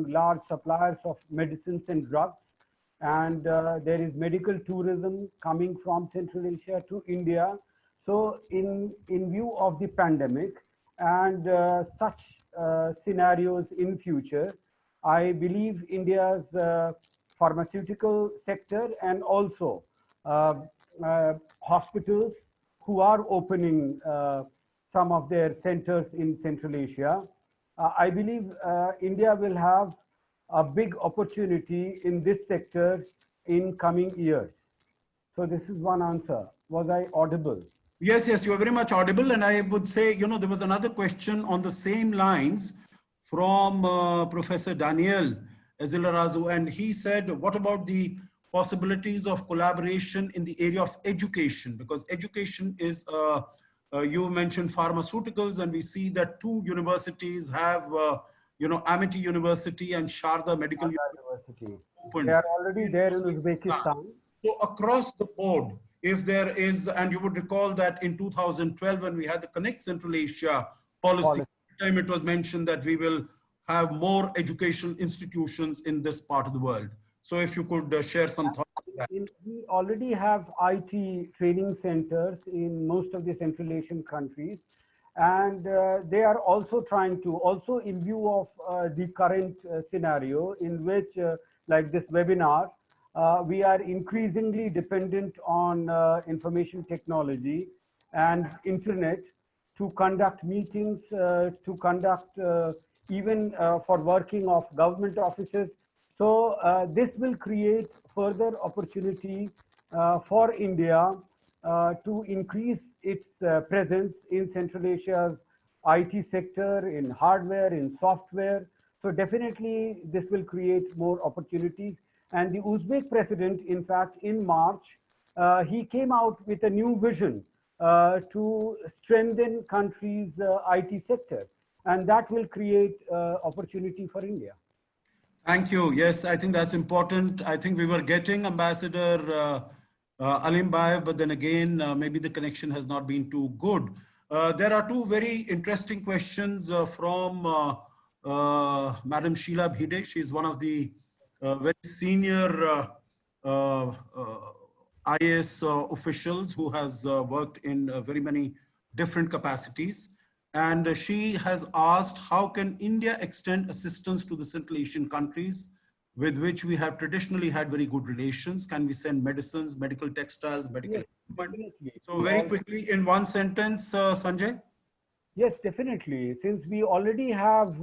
large suppliers of medicines and drugs, and there is medical tourism coming from Central Asia to India. So in view of the pandemic and such scenarios in future, I believe India's pharmaceutical sector and also hospitals who are opening some of their centers in Central Asia, I believe India will have a big opportunity in this sector in coming years. So this is one answer. Was I audible? Yes, you are very much audible. And I would say, there was another question on the same lines from Professor Daniel Ezilarazu, and he said, what about the possibilities of collaboration in the area of education? Because education is, you mentioned pharmaceuticals, and we see that two universities have, Amity University and Sharda Medical University, opened. They are already there in Uzbekistan. So across the board, if there is, and you would recall that in 2012, when we had the Connect Central Asia policy, time it was mentioned that we will have more educational institutions in this part of the world. So if you could share some thoughts on that. We already have IT training centers in most of the Central Asian countries. And they are also trying to, also in view of the current scenario in which, like this webinar, we are increasingly dependent on information technology and internet to conduct meetings, to conduct even for working of government offices. So this will create further opportunity for India to increase its presence in Central Asia's IT sector, in hardware, in software. So definitely this will create more opportunities. And the Uzbek president, in fact, in March, he came out with a new vision to strengthen country's IT sector. And that will create opportunity for India. Thank you. Yes, I think that's important. I think we were getting Ambassador Alim Bhai, but then again, maybe the connection has not been too good. There are two very interesting questions from Madam Sheila Bhide. She's one of the very senior IAS officials who has worked in very many different capacities. And she has asked, how can India extend assistance to the Central Asian countries with which we have traditionally had very good relations? Can we send medicines, medical textiles, medical equipment? So very quickly, in one sentence, Sanjay? Yes, definitely. Since we already have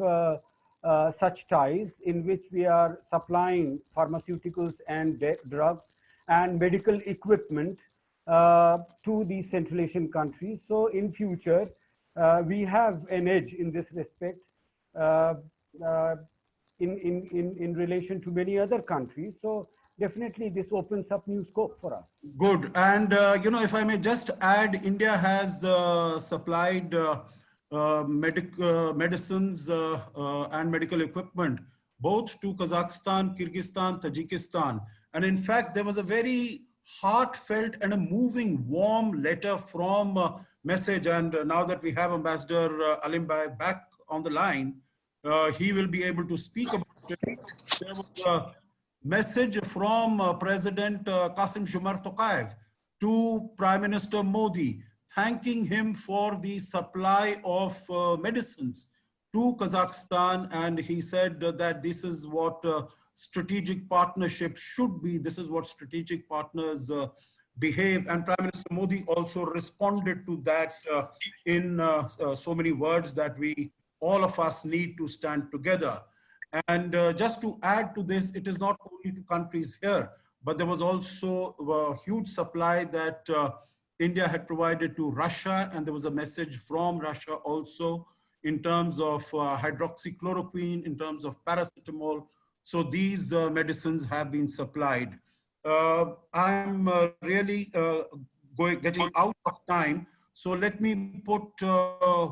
such ties in which we are supplying pharmaceuticals and drugs and medical equipment to the Central Asian countries. So in future, we have an edge in this respect in relation to many other countries. So definitely this opens up new scope for us. Good. And, you know, if I may just add, India has supplied medicines and medical equipment, both to Kazakhstan, Kyrgyzstan, Tajikistan. And in fact, there was a very heartfelt and a moving, warm letter from message. And now that we have Ambassador Alim Bhai back on the line, he will be able to speak about it. There was a message from President Qasim Jomart Tokayev to Prime Minister Modi, thanking him for the supply of medicines to Kazakhstan. And he said that this is what strategic partnership should be. This is what strategic partners behave. And Prime Minister Modi also responded to that in so many words that all of us need to stand together. And just to add to this, it is not only to countries here, but there was also a huge supply that India had provided to Russia. And there was a message from Russia also in terms of hydroxychloroquine, in terms of paracetamol. So these medicines have been supplied. I'm really getting out of time. So let me put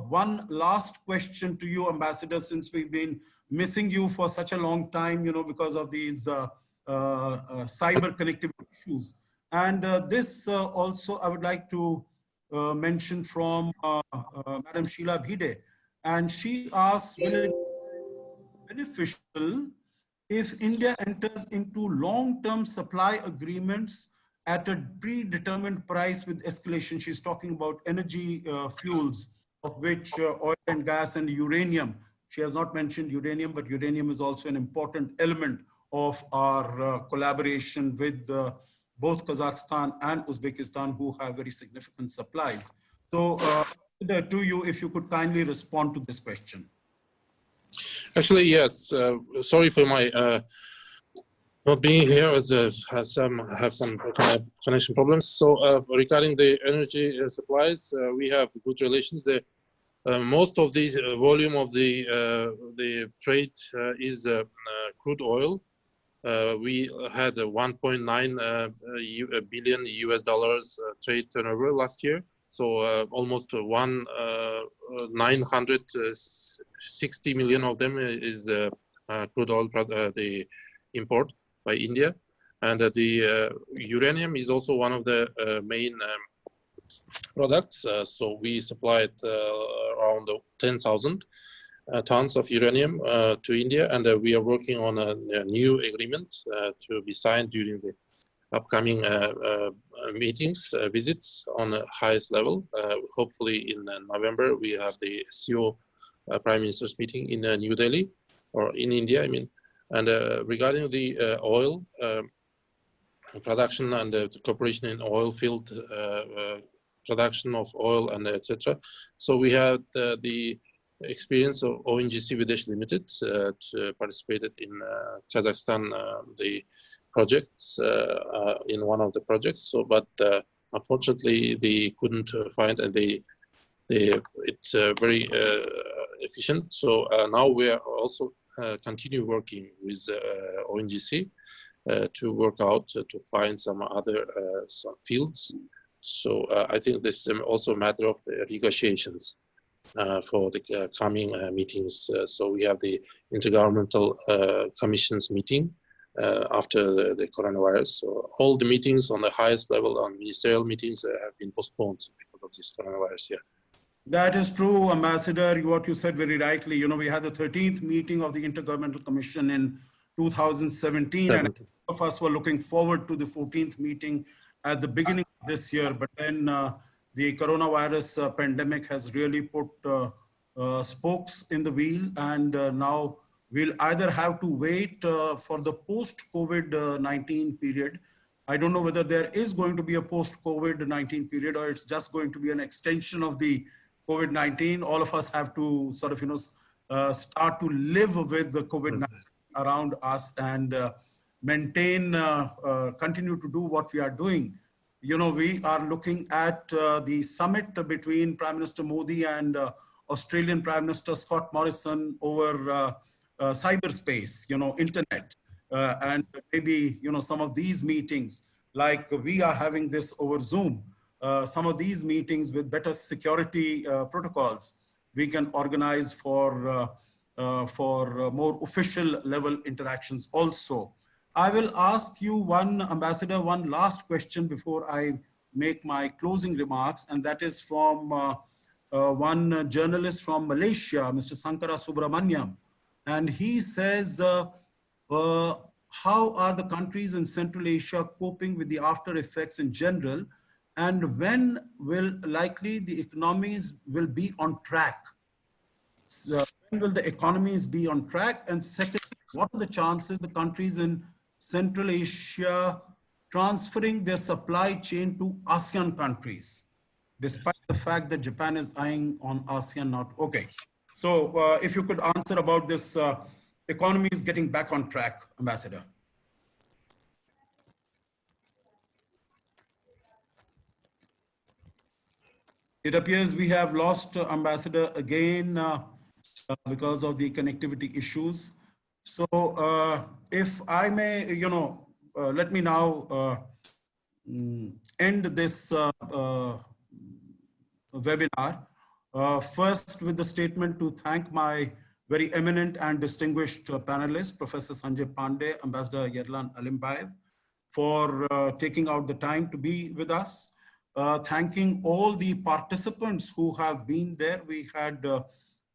one last question to you, Ambassador, since we've been missing you for such a long time, you know, because of these cyber connectivity issues. And this also I would like to mention from Madam Sheila Bhide. And she asks, will it be beneficial if India enters into long-term supply agreements at a predetermined price with escalation? She's talking about energy fuels, of which oil and gas and uranium. She has not mentioned uranium, but uranium is also an important element of our collaboration with both Kazakhstan and Uzbekistan, who have very significant supplies. So to you, if you could kindly respond to this question. Actually, yes. Sorry for my not being here, as have some connection problems. So regarding the energy supplies, we have good relations. Most of the volume of the trade is crude oil. We had a 1.9 billion US dollars trade turnover last year. So almost 960 million of them is crude oil, the import. by India. And the uranium is also one of the main products. So we supplied around 10,000 tons of uranium to India, and we are working on a new agreement to be signed during the upcoming meetings, visits on the highest level. Hopefully in November, we have the SEO Prime Minister's meeting in New Delhi, or in India, I mean. And regarding the oil production and the cooperation in oil field production of oil and etc. So we had the experience of ONGC Videsh Limited participated in Kazakhstan the projects in one of the projects. So, but unfortunately they couldn't find, and it's very efficient. So now we are also continue working with ONGC to work out to find some other some fields. So I think this is also a matter of negotiations for the coming meetings. So we have the Intergovernmental Commission's meeting after the coronavirus. So all the meetings on the highest level, on ministerial meetings, have been postponed because of this coronavirus. Yeah. That is true, Ambassador. What you said very rightly. You know, we had the 13th meeting of the Intergovernmental Commission in 2017, and all of us were looking forward to the 14th meeting at the beginning of this year. But then the coronavirus pandemic has really put spokes in the wheel, and now we'll either have to wait for the post-COVID-19 period. I don't know whether there is going to be a post-COVID-19 period, or it's just going to be an extension of the COVID-19. All of us have to sort of, start to live with the COVID-19 around us and maintain, continue to do what we are doing. You know, we are looking at the summit between Prime Minister Modi and Australian Prime Minister Scott Morrison over cyberspace, internet. And maybe, some of these meetings, like we are having this over Zoom, some of these meetings with better security protocols, we can organize for more official level interactions also. I will ask you, Ambassador, one last question before I make my closing remarks, and that is from one journalist from Malaysia, Mr. Sankara Subramaniam. And he says, how are the countries in Central Asia coping with the after effects in general? And when will likely the economies will be on track? So when will the economies be on track? And second, what are the chances the countries in Central Asia transferring their supply chain to ASEAN countries, despite the fact that Japan is eyeing on ASEAN not? Okay. So if you could answer about this economy is getting back on track, Ambassador. It appears we have lost Ambassador again because of the connectivity issues. So if I may, let me now end this webinar. First, with the statement to thank my very eminent and distinguished panelists, Professor Sanjay Pandey, Ambassador Yerlan Alimbayev, for taking out the time to be with us. Thanking all the participants who have been there. We had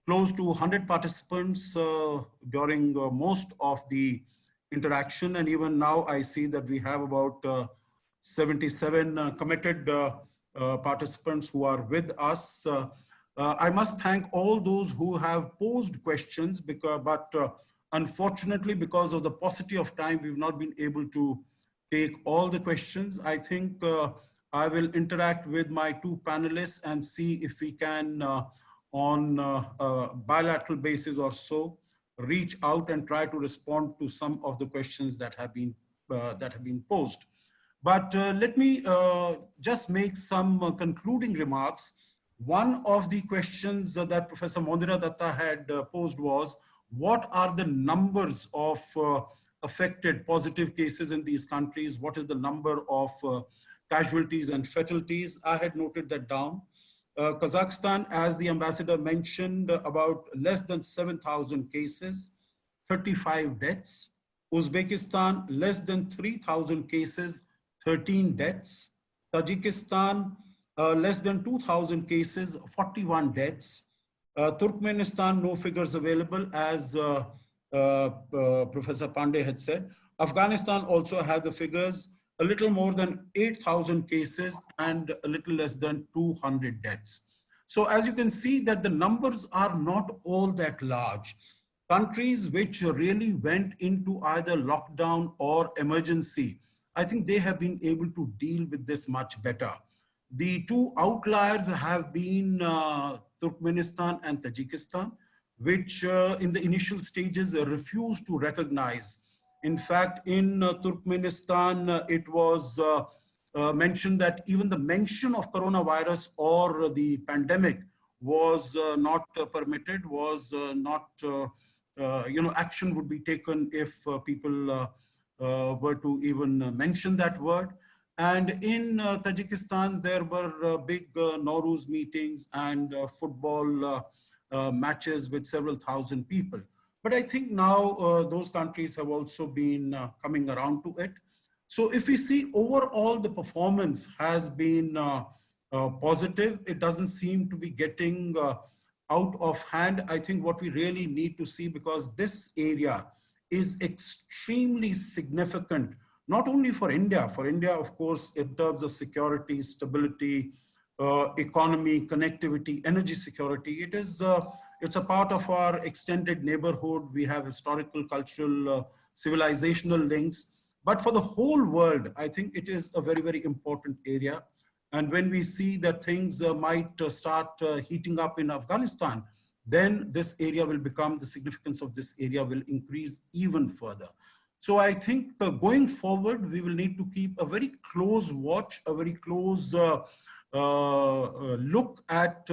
close to 100 participants during most of the interaction. And even now I see that we have about 77 committed participants who are with us. I must thank all those who have posed questions, but unfortunately, because of the paucity of time, we've not been able to take all the questions. I think I will interact with my two panelists and see if we can, on a bilateral basis or so, reach out and try to respond to some of the questions that have been posed. But let me just make some concluding remarks. One of the questions that Professor Mondira Datta had posed was, what are the numbers of affected positive cases in these countries? What is the number of casualties and fatalities? I had noted that down. Kazakhstan, as the ambassador mentioned, about less than 7,000 cases, 35 deaths. Uzbekistan, less than 3,000 cases, 13 deaths. Tajikistan, less than 2,000 cases, 41 deaths. Turkmenistan, no figures available, as Professor Pandey had said. Afghanistan also had the figures, a little more than 8,000 cases and a little less than 200 deaths. So as you can see that the numbers are not all that large. Countries which really went into either lockdown or emergency, I think they have been able to deal with this much better. The two outliers have been Turkmenistan and Tajikistan, which in the initial stages refused to recognize. In fact, in Turkmenistan, it was mentioned that even the mention of coronavirus or the pandemic was not permitted, was not, action would be taken if people were to even mention that word. And in Tajikistan, there were big Nowruz meetings and football matches with several thousand people. But I think now those countries have also been coming around to it. So if we see overall, the performance has been positive. It doesn't seem to be getting out of hand. I think what we really need to see, because this area is extremely significant, not only for India, of course, in terms of security, stability, economy, connectivity, energy security. It's a part of our extended neighborhood. We have historical, cultural, civilizational links. But for the whole world, I think it is a very, very important area. And when we see that things might start heating up in Afghanistan, then this area will become, the significance of this area will increase even further. So I think going forward, we will need to keep a very close watch, a very close look at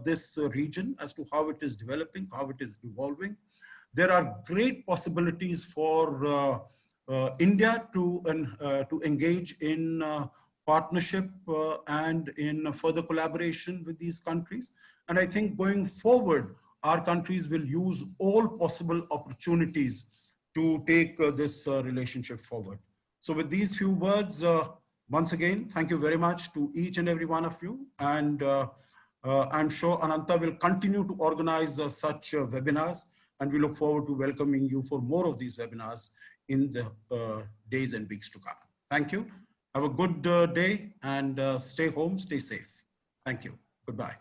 this region as to how it is developing, how it is evolving. There are great possibilities for India to engage in partnership and in further collaboration with these countries. And I think going forward, our countries will use all possible opportunities to take this relationship forward. So with these few words, once again, thank you very much to each and every one of you. And I'm sure Ananta will continue to organize such webinars, and we look forward to welcoming you for more of these webinars in the days and weeks to come. Thank you. Have a good day and stay home, stay safe. Thank you. Goodbye.